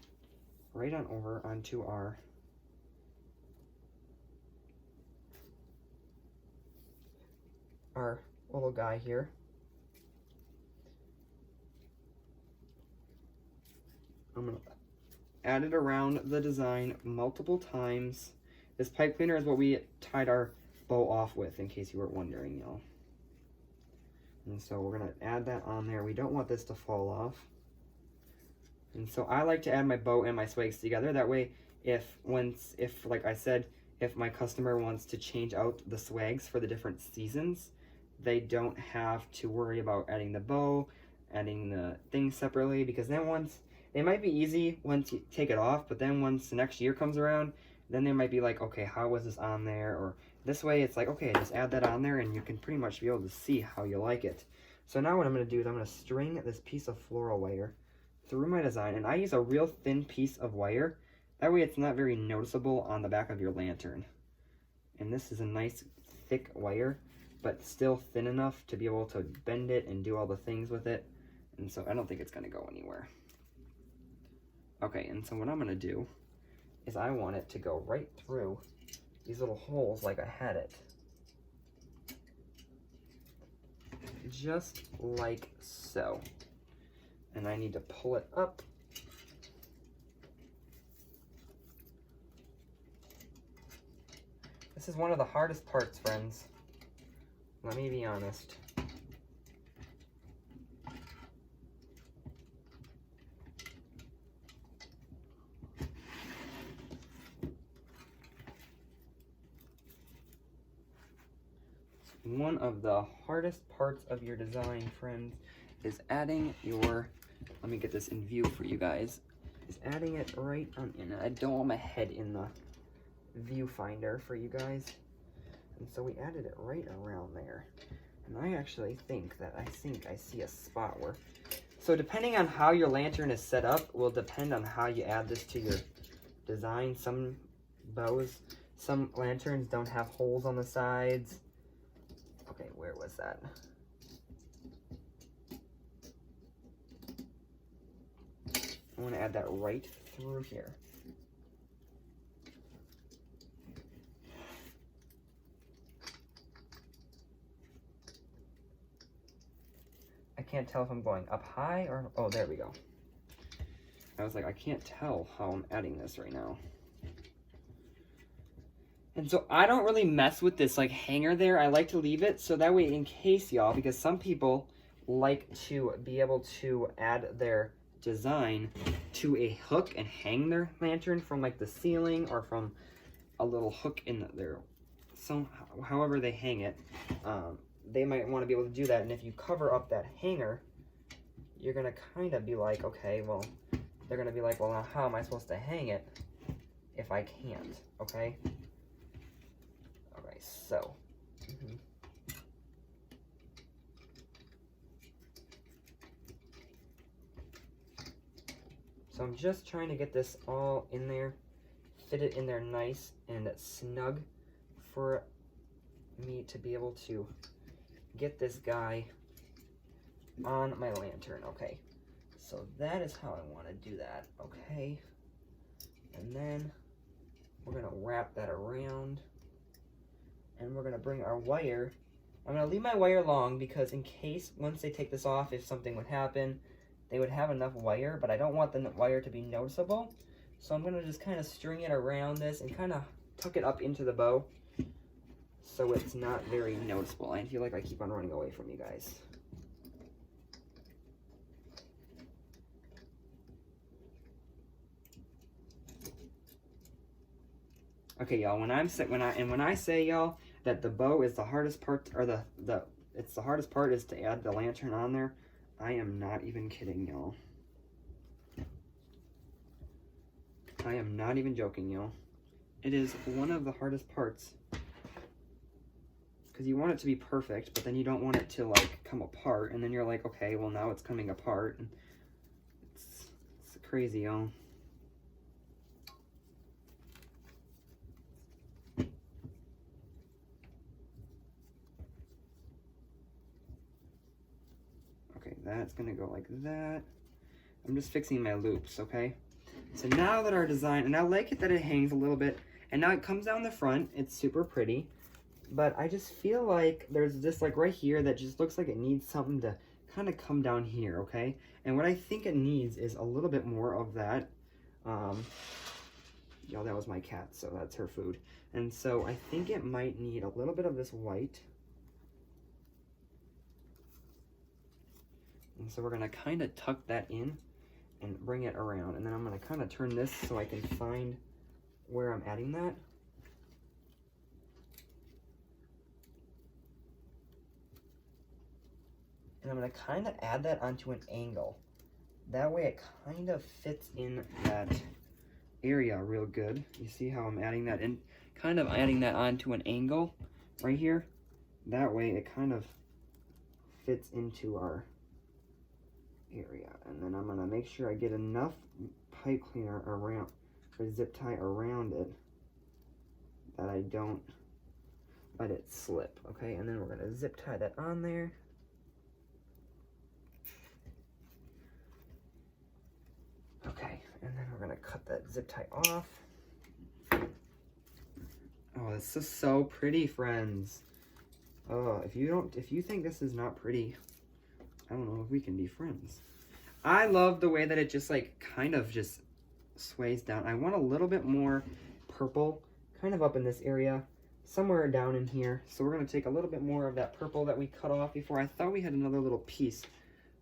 right on over onto our little guy here. I'm going to add it around the design multiple times. This pipe cleaner is what we tied our bow off with, in case you were wondering, y'all. And so we're going to add that on there. We don't want this to fall off. And so I like to add my bow and my swags together. That way, if like I said, if my customer wants to change out the swags for the different seasons, they don't have to worry about adding the bow, adding the things separately, because then it might be easy once you take it off, but then once the next year comes around, then they might be like, okay, how was this on there? Or this way, it's like, okay, just add that on there, and you can pretty much be able to see how you like it. So now what I'm going to do is I'm going to string this piece of floral wire through my design, and I use a real thin piece of wire. That way it's not very noticeable on the back of your lantern. And this is a nice thick wire, but still thin enough to be able to bend it and do all the things with it. And so I don't think it's going to go anywhere. Okay, and so what I'm going to do is I want it to go right through these little holes like I had it. Just like so. And I need to pull it up. This is one of the hardest parts, friends. Let me be honest. One of the hardest parts of your design, friends, is adding your, let me get this in view for you guys, is adding it right on in. I don't want my head in the viewfinder for you guys. And so we added it right around there. And I actually think I see a spot where, so depending on how your lantern is set up will depend on how you add this to your design. Some lanterns don't have holes on the sides. Okay, where was that? I want to add that right through here. I can't tell if I'm going up high or, oh, there we go. I was like, I can't tell how I'm adding this right now. And so I don't really mess with this like hanger there. I like to leave it so that way in case, y'all, because some people like to be able to add their design to a hook and hang their lantern from like the ceiling or from a little hook in there. So however they hang it, they might want to be able to do that. And if you cover up that hanger, you're going to kind of be like, okay, well, they're going to be like, well, now how am I supposed to hang it if I can't, okay? Okay, so. So I'm just trying to get this all in there, fit it in there nice and snug for me to be able to get this guy on my lantern. Okay, so that is how I want to do that, okay? And then we're going to wrap that around, and we're going to bring our wire. I'm going to leave my wire long because in case once they take this off, if something would happen, they would have enough wire, but I don't want the wire to be noticeable. So I'm going to just kind of string it around this and kind of tuck it up into the bow so it's not very noticeable. I feel like I keep on running away from you guys. Okay, y'all, when I say, y'all, that the bow is the hardest part, or it's the hardest part is to add the lantern on there, I am not even kidding, y'all. I am not even joking, y'all. It is one of the hardest parts. Because you want it to be perfect, but then you don't want it to, like, come apart. And then you're like, okay, well, now it's coming apart. And it's crazy, y'all. Okay, that's going to go like that. I'm just fixing my loops, okay? So now that our design, and I like it that it hangs a little bit, and now it comes down the front, it's super pretty, but I just feel like there's this like right here that just looks like it needs something to kind of come down here, okay? And what I think it needs is a little bit more of that, y'all, that was my cat, so that's her food. And so I think it might need a little bit of this white. And so we're gonna kind of tuck that in and bring it around. And then I'm gonna kind of turn this so I can find where I'm adding that. And I'm gonna kind of add that onto an angle. That way it kind of fits in that area real good. You see how I'm adding that in, kind of adding that onto an angle right here. That way it kind of fits into our area. And then I'm gonna make sure I get enough pipe cleaner around, or zip tie around it, that I don't let it slip, okay? And then we're gonna zip tie that on there. Okay, and then we're gonna cut that zip tie off. Oh, this is so pretty, friends. Oh, if you think this is not pretty, I don't know if we can be friends. I love the way that it just like kind of just sways down. I want a little bit more purple kind of up in this area, somewhere down in here. So we're gonna take a little bit more of that purple that we cut off before. I thought we had another little piece,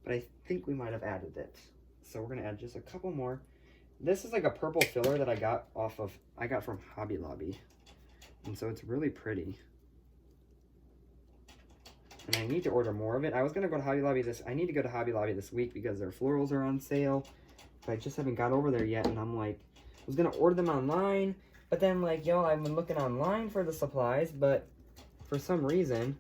but I think we might have added it. So we're gonna add just a couple more. This is like a purple filler that I got from Hobby Lobby. And so it's really pretty. And I need to order more of it. I was gonna go to Hobby Lobby I need to go to Hobby Lobby this week because their florals are on sale. But I just haven't got over there yet, and I'm like, I was gonna order them online, but then like, yo, I've been looking online for the supplies, but for some reason,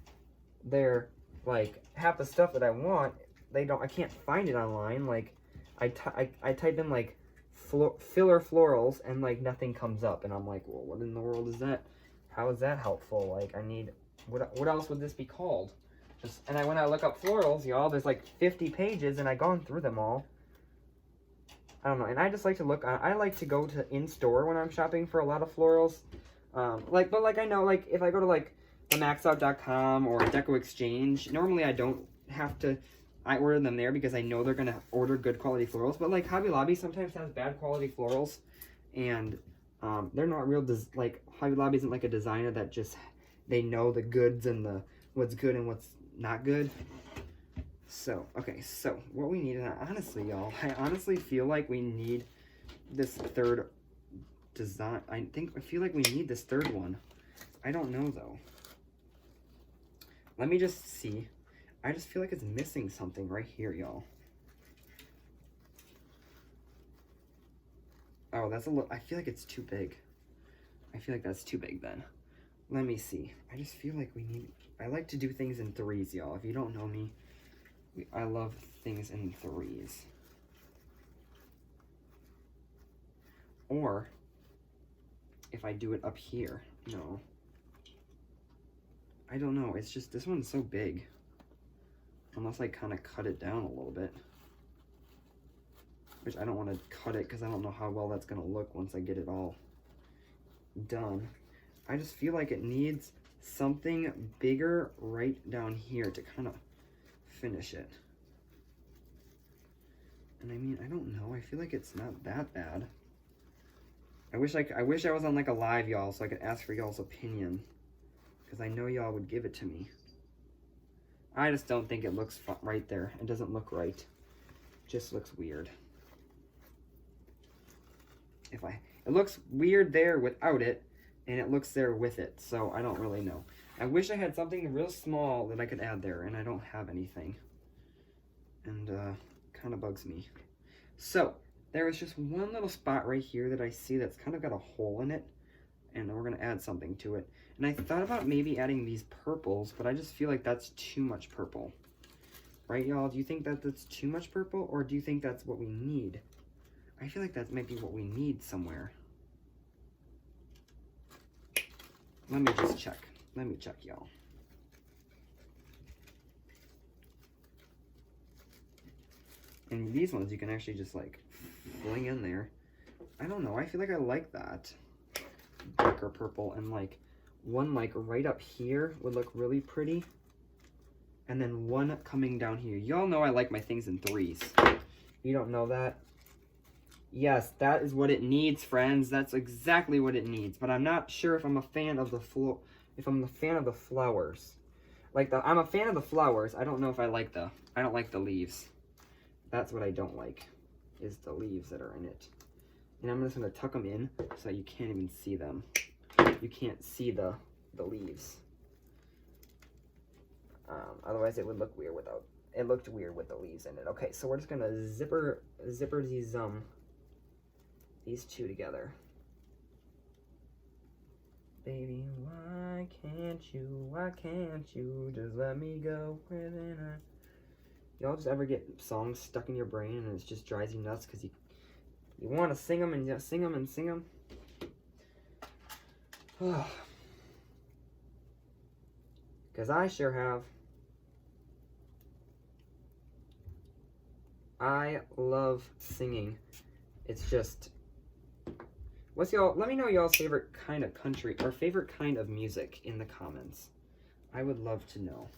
they're like, half the stuff that I want, I can't find it online. Like, I type in like filler florals and like nothing comes up, and I'm like, well, what in the world is that? How is that helpful? Like, I need, what else would this be called? And when I look up florals, y'all, there's like 50 pages, and I've gone through them all. I don't know, and I just like to look, I like to go to in-store when I'm shopping for a lot of florals. But I know, like, if I go to, like, the maxout.com or Deco Exchange, normally I don't have to, I order them there because I know they're going to order good quality florals. But, like, Hobby Lobby sometimes has bad quality florals, and they're not real, like, Hobby Lobby isn't like a designer that just, they know the goods and what's good and what's not good. So, okay, so what we need, and honestly, y'all, I honestly feel like we need this third design. I feel like we need this third one. I don't know, though. Let me just see. I just feel like it's missing something right here, y'all. Oh, that's a little, I feel like it's too big. I feel like that's too big, then. Let me see. I just feel like we need, I like to do things in threes, y'all. If you don't know me, I love things in threes. Or if I do it up here. No. I don't know. It's just, this one's so big. Unless I kind of cut it down a little bit. Which I don't want to cut it because I don't know how well that's going to look once I get it all done. I just feel like it needs something bigger right down here to kind of finish it. And I mean, I don't know. I feel like it's not that bad. I wish I was on like a live, y'all, so I could ask for y'all's opinion, because I know y'all would give it to me. I just don't think it looks right there. It doesn't look right. It just looks weird. It looks weird there without it, and it looks there with it, so I don't really know. I wish I had something real small that I could add there, and I don't have anything. And kind of bugs me. So there is just one little spot right here that I see that's kind of got a hole in it, and we're gonna add something to it. And I thought about maybe adding these purples, but I just feel like that's too much purple. Right, y'all? Do you think that that's too much purple, or do you think that's what we need? I feel like that might be what we need somewhere. Let me just check. Let me check, y'all. And these ones you can actually just like fling in there. I don't know, I feel like I like that. Darker purple, and like one like right up here would look really pretty. And then one coming down here. Y'all know I like my things in threes. You don't know that? Yes, that is what it needs, friends. That's exactly what it needs. But I'm not sure if I'm a fan of the flowers. Like I'm a fan of the flowers. I don't know if I like I don't like the leaves. That's what I don't like, is the leaves that are in it. And I'm just gonna tuck them in so you can't even see them. You can't see the leaves. Otherwise it would look weird without, it looked weird with the leaves in it. Okay, so we're just gonna zipper these two together. Baby, why can't you just let me go within a... Y'all just ever get songs stuck in your brain and it just drives you nuts because you want to sing them and just sing them and sing them? Because I sure have. I love singing. It's just... let me know y'all's favorite kind of country or favorite kind of music in the comments. I would love to know.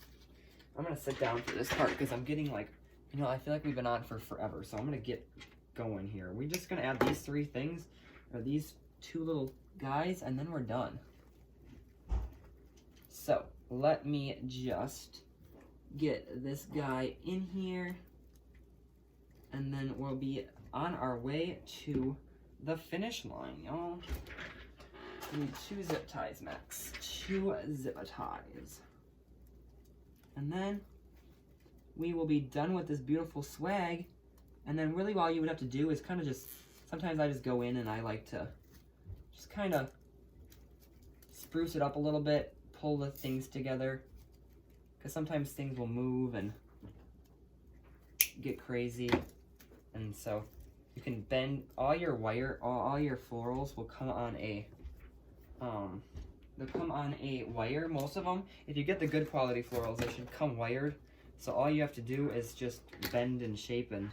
I'm gonna sit down for this part because I'm getting like, I feel like we've been on for forever, so I'm gonna get going here. We're just gonna add these three things, or these two little guys, and then we're done. So let me just get this guy in here, and then we'll be on our way to the finish line, y'all. We need 2 zip ties, Max. 2 zip ties. And then we will be done with this beautiful swag. And then really all you would have to do is kind of just, sometimes I just go in and I like to just kind of spruce it up a little bit, pull the things together. Because sometimes things will move and get crazy. And so you can bend all your wire, all your florals will come on a, they'll come on a wire, most of them. If you get the good quality florals, they should come wired. So all you have to do is just bend and shape and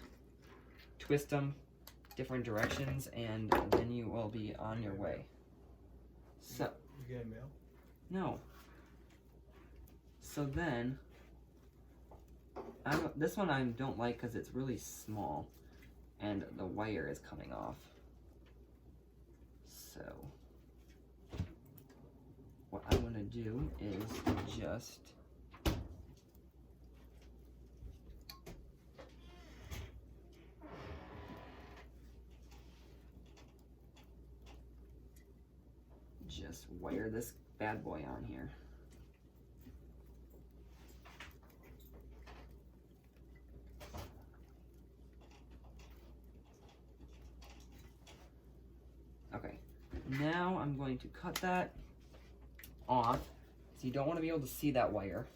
twist them different directions, and then you will be on your way. So, you get mail? No. So then, this one I don't like because it's really small, and the wire is coming off. So, what I'm gonna do is just wire this bad boy on here. Okay, now I'm going to cut that off, so you don't want to be able to see that wire.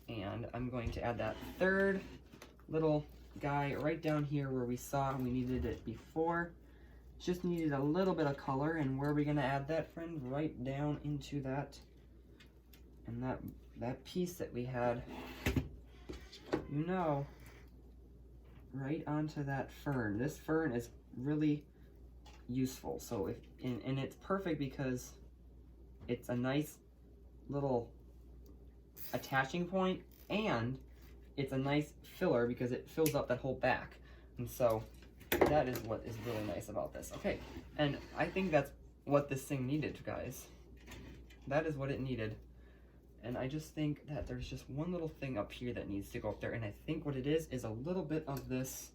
And I'm going to add that third little guy right down here where we saw we needed it before. Just needed a little bit of color, and where are we gonna add that, friend? Right down into that, and that piece that we had, right onto that fern. This fern is really useful. So and it's perfect because it's a nice little attaching point, and it's a nice filler because it fills up that whole back. And so that is what is really nice about this. Okay, and I think that's what this thing needed, guys. That is what it needed. And I just think that there's just one little thing up here that needs to go up there, and I think what it is a little bit of this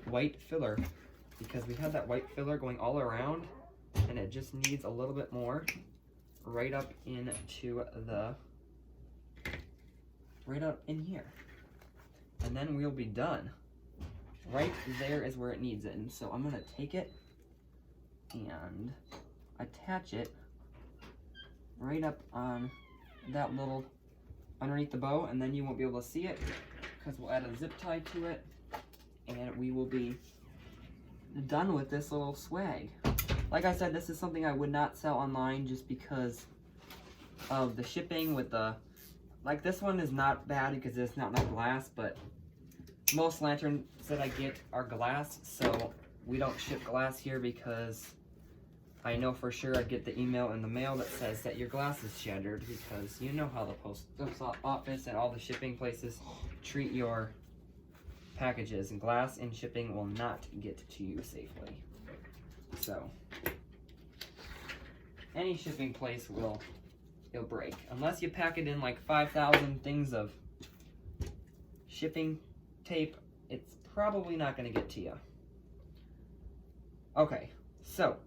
white filler, because we had that white filler going all around, and it just needs a little bit more right up into the, right up in here. And then we'll be done. Right there is where it needs it. And so I'm gonna take it and attach it right up on that little, underneath the bow, and then you won't be able to see it because we'll add a zip tie to it, and we will be done with this little swag. Like I said, this is something I would not sell online just because of the shipping with the, like this one is not bad because it's not glass, but most lanterns that I get are glass, so we don't ship glass here because I know for sure I'd get the email in the mail that says that your glass is shattered, because you know how the post office and all the shipping places treat your packages, and glass in shipping will not get to you safely. So any shipping place it'll break unless you pack it in like 5,000 things of shipping tape. It's probably not going to get to you. Okay, so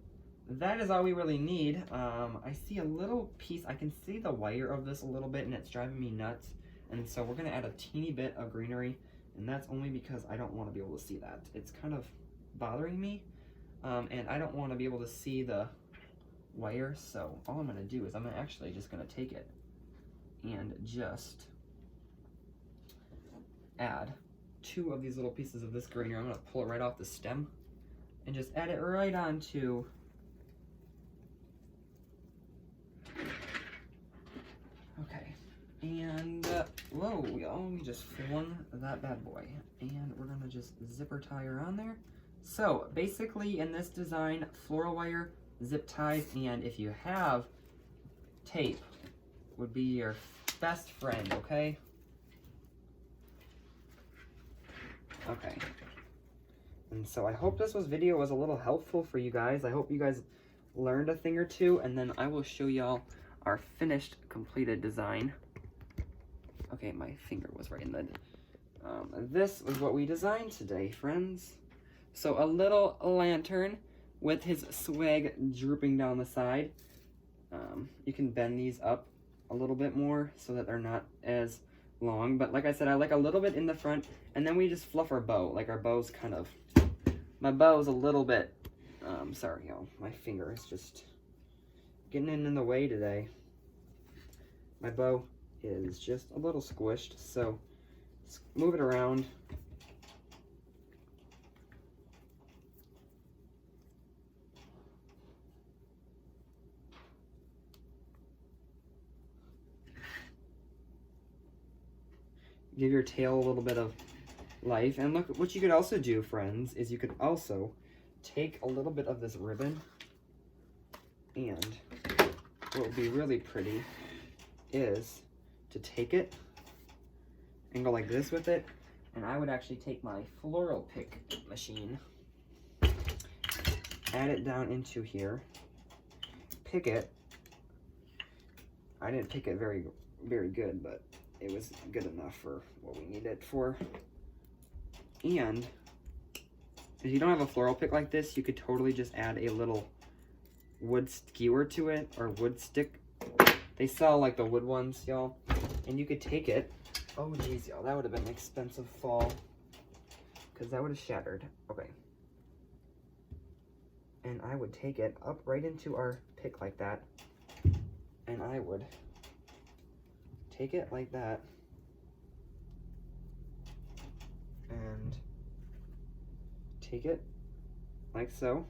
that is all we really need. I see a little piece, I can see the wire of this a little bit, and it's driving me nuts. And so we're gonna add a teeny bit of greenery, and that's only because I don't want to be able to see that. It's kind of bothering me, and I don't want to be able to see the wire. So all I'm gonna do is I'm actually just gonna take it and just add 2 of these little pieces of this greenery. I'm gonna pull it right off the stem and just add it right onto and whoa, y'all, we just flung that bad boy. And we're gonna just zipper tie her on there. So basically in this design, floral wire, zip ties, and if you have tape, would be your best friend, okay? Okay. And so I hope this video was a little helpful for you guys. I hope you guys learned a thing or two, and then I will show y'all our finished, completed design. Okay, my finger was right in the... this is what we designed today, friends. So a little lantern with his swag drooping down the side. You can bend these up a little bit more so that they're not as long. But like I said, I like a little bit in the front, and then we just fluff our bow. Like our bow's kind of... My bow's a little bit... sorry, y'all. My finger is just getting in the way today. My bow is just a little squished, so let's move it around. Give your tail a little bit of life. And look, what you could also do, friends, is you could also take a little bit of this ribbon, and what would be really pretty is to take it and go like this with it. And I would actually take my floral pick machine, add it down into here, pick it. I didn't pick it very good, but it was good enough for what we need it for. And if you don't have a floral pick like this, you could totally just add a little wood skewer to it, or wood stick. They sell like the wood ones, y'all. And you could take it. Oh geez, y'all, that would have been an expensive fall, because that would have shattered. Okay. And I would take it up right into our pick like that, and I would take it like that, and take it like so,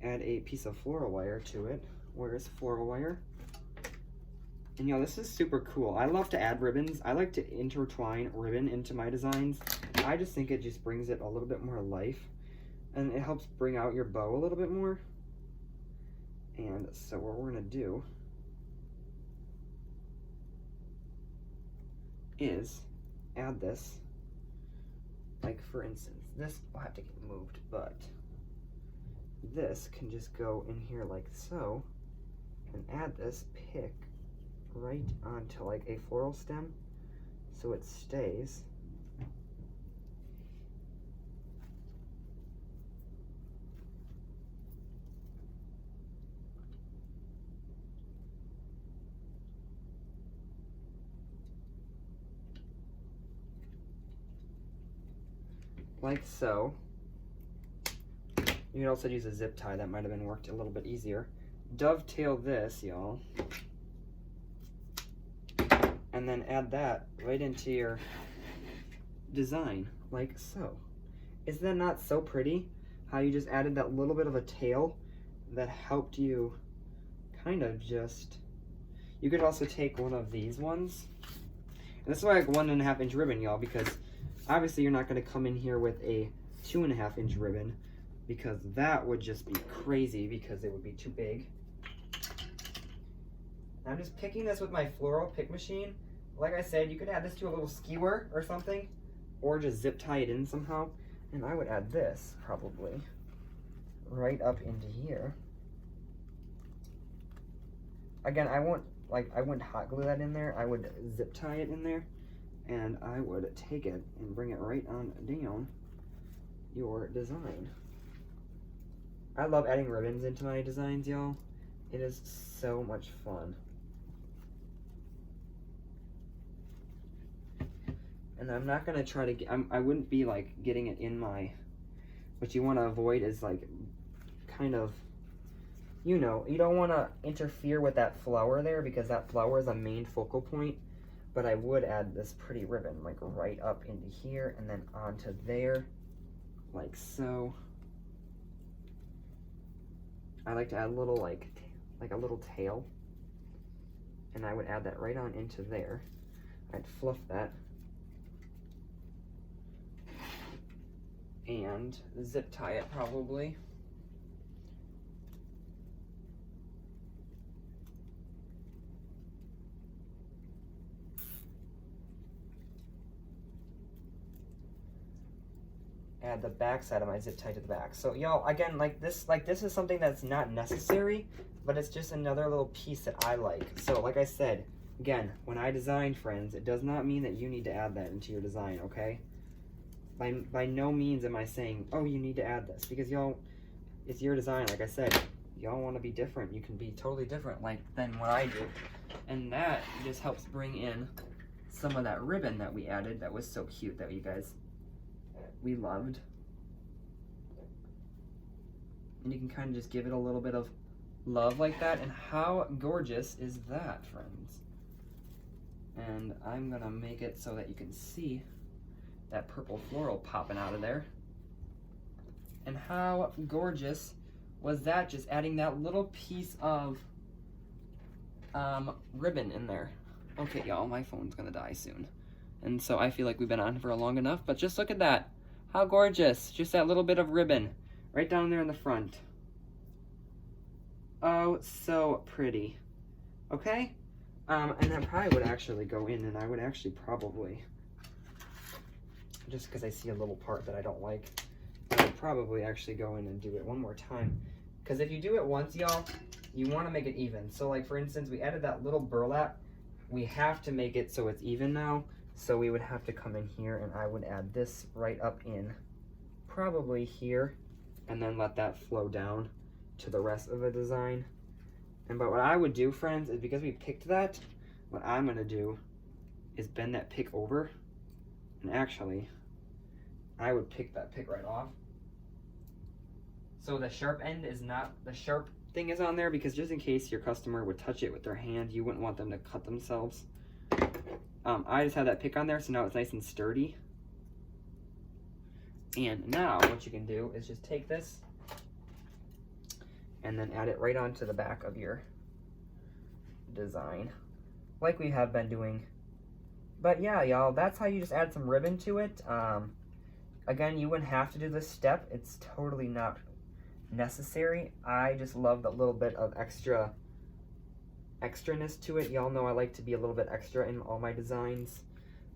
add a piece of floral wire to it. Where's floral wire? And you know, this is super cool. I love to add ribbons. I like to intertwine ribbon into my designs. I just think it just brings it a little bit more life, and it helps bring out your bow a little bit more. And so what we're gonna do is add this, like for instance, this will have to get moved, but this can just go in here like so, and add this pick right onto like a floral stem so it stays. Like so. You could also use a zip tie. That might have been worked a little bit easier. Dovetail this, y'all, and then add that right into your design, like so. Is that not so pretty? How you just added that little bit of a tail that helped you kind of just... You could also take one of these ones. And this is like 1.5 inch ribbon, y'all, because obviously you're not going to come in here with a 2.5-inch ribbon, because that would just be crazy because it would be too big. I'm just picking this with my floral pick machine. Like I said, you could add this to a little skewer or something, or just zip tie it in somehow. And I would add this probably right up into here. Again, I wouldn't hot glue that in there. I would zip tie it in there, and I would take it and bring it right on down your design. I love adding ribbons into my designs, y'all. It is so much fun. And I'm not gonna try to get, I wouldn't be like getting it in my, what you wanna avoid is like kind of, you know, you don't wanna interfere with that flower there because that flower is a main focal point. But I would add this pretty ribbon like right up into here and then onto there, like so. I like to add a little like a little tail, and I would add that right on into there. I'd fluff that and zip tie it probably. Add the back side of my zip tie to the back. So y'all, again, like this is something that's not necessary, but it's just another little piece that I like. So like I said, again, when I design, friends, it does not mean that you need to add that into your design, okay? By no means am I saying, oh, you need to add this, because y'all, it's your design. Like I said, y'all want to be different. You can be totally different than what I do. And that just helps bring in some of that ribbon that we added that was so cute that you guys, we loved. And you can kind of just give it a little bit of love like that. And how gorgeous is that, friends? And I'm gonna make it so that you can see that purple floral popping out of there. And how gorgeous was that, just adding that little piece of ribbon in there. Okay, y'all, my phone's gonna die soon. And so I feel like we've been on for long enough, but just look at that. How gorgeous, just that little bit of ribbon right down there in the front. Oh, so pretty. Okay, and that probably would actually go in, and I would actually probably, just because I see a little part that I don't like, I would probably actually go in and do it one more time. Because if you do it once, y'all, you want to make it even. So like, for instance, we added that little burlap. We have to make it so it's even now. So we would have to come in here, and I would add this right up in, probably here, and then let that flow down to the rest of the design. But what I would do, friends, is because we picked that, what I'm gonna do is bend that pick over, and actually, I would pick that pick right off. So the sharp end is not, the sharp thing is on there, because just in case your customer would touch it with their hand, you wouldn't want them to cut themselves. I just have that pick on there, so now it's nice and sturdy. And now what you can do is just take this and then add it right onto the back of your design, like we have been doing. But yeah, y'all, that's how you just add some ribbon to it. Again, you wouldn't have to do this step. It's totally not necessary. I just love the little bit of extraness to it. Y'all know I like to be a little bit extra in all my designs,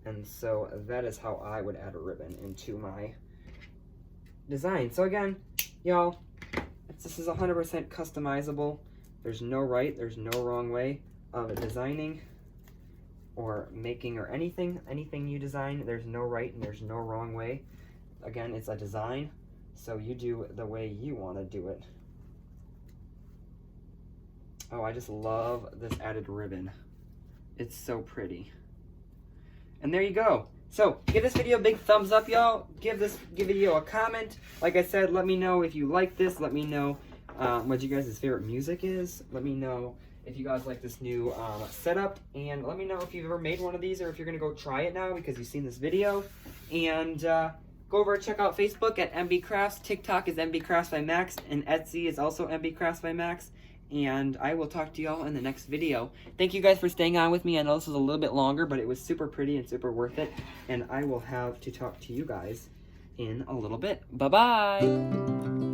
and so that is how I would add a ribbon into my design. So again, y'all, this is 100% customizable. There's no right, there's no wrong way of designing or making or anything you design. There's no right and there's no wrong way. Again, it's a design, so you do the way you want to do it. Oh, I just love this added ribbon. It's so pretty. And there you go. So give this video a big thumbs up, y'all. Give video a comment. Like I said, let me know if you like this. Let me know what you guys' favorite music is. Let me know if you guys like this new setup. And let me know if you've ever made one of these or if you're going to go try it now because you've seen this video. And go over and check out Facebook at MB Crafts. TikTok is MB Crafts by Max. And Etsy is also MB Crafts by Max. And I will talk to y'all in the next video. Thank you guys for staying on with me. I know this was a little bit longer, but it was super pretty and super worth it. And I will have to talk to you guys in a little bit. Bye-bye!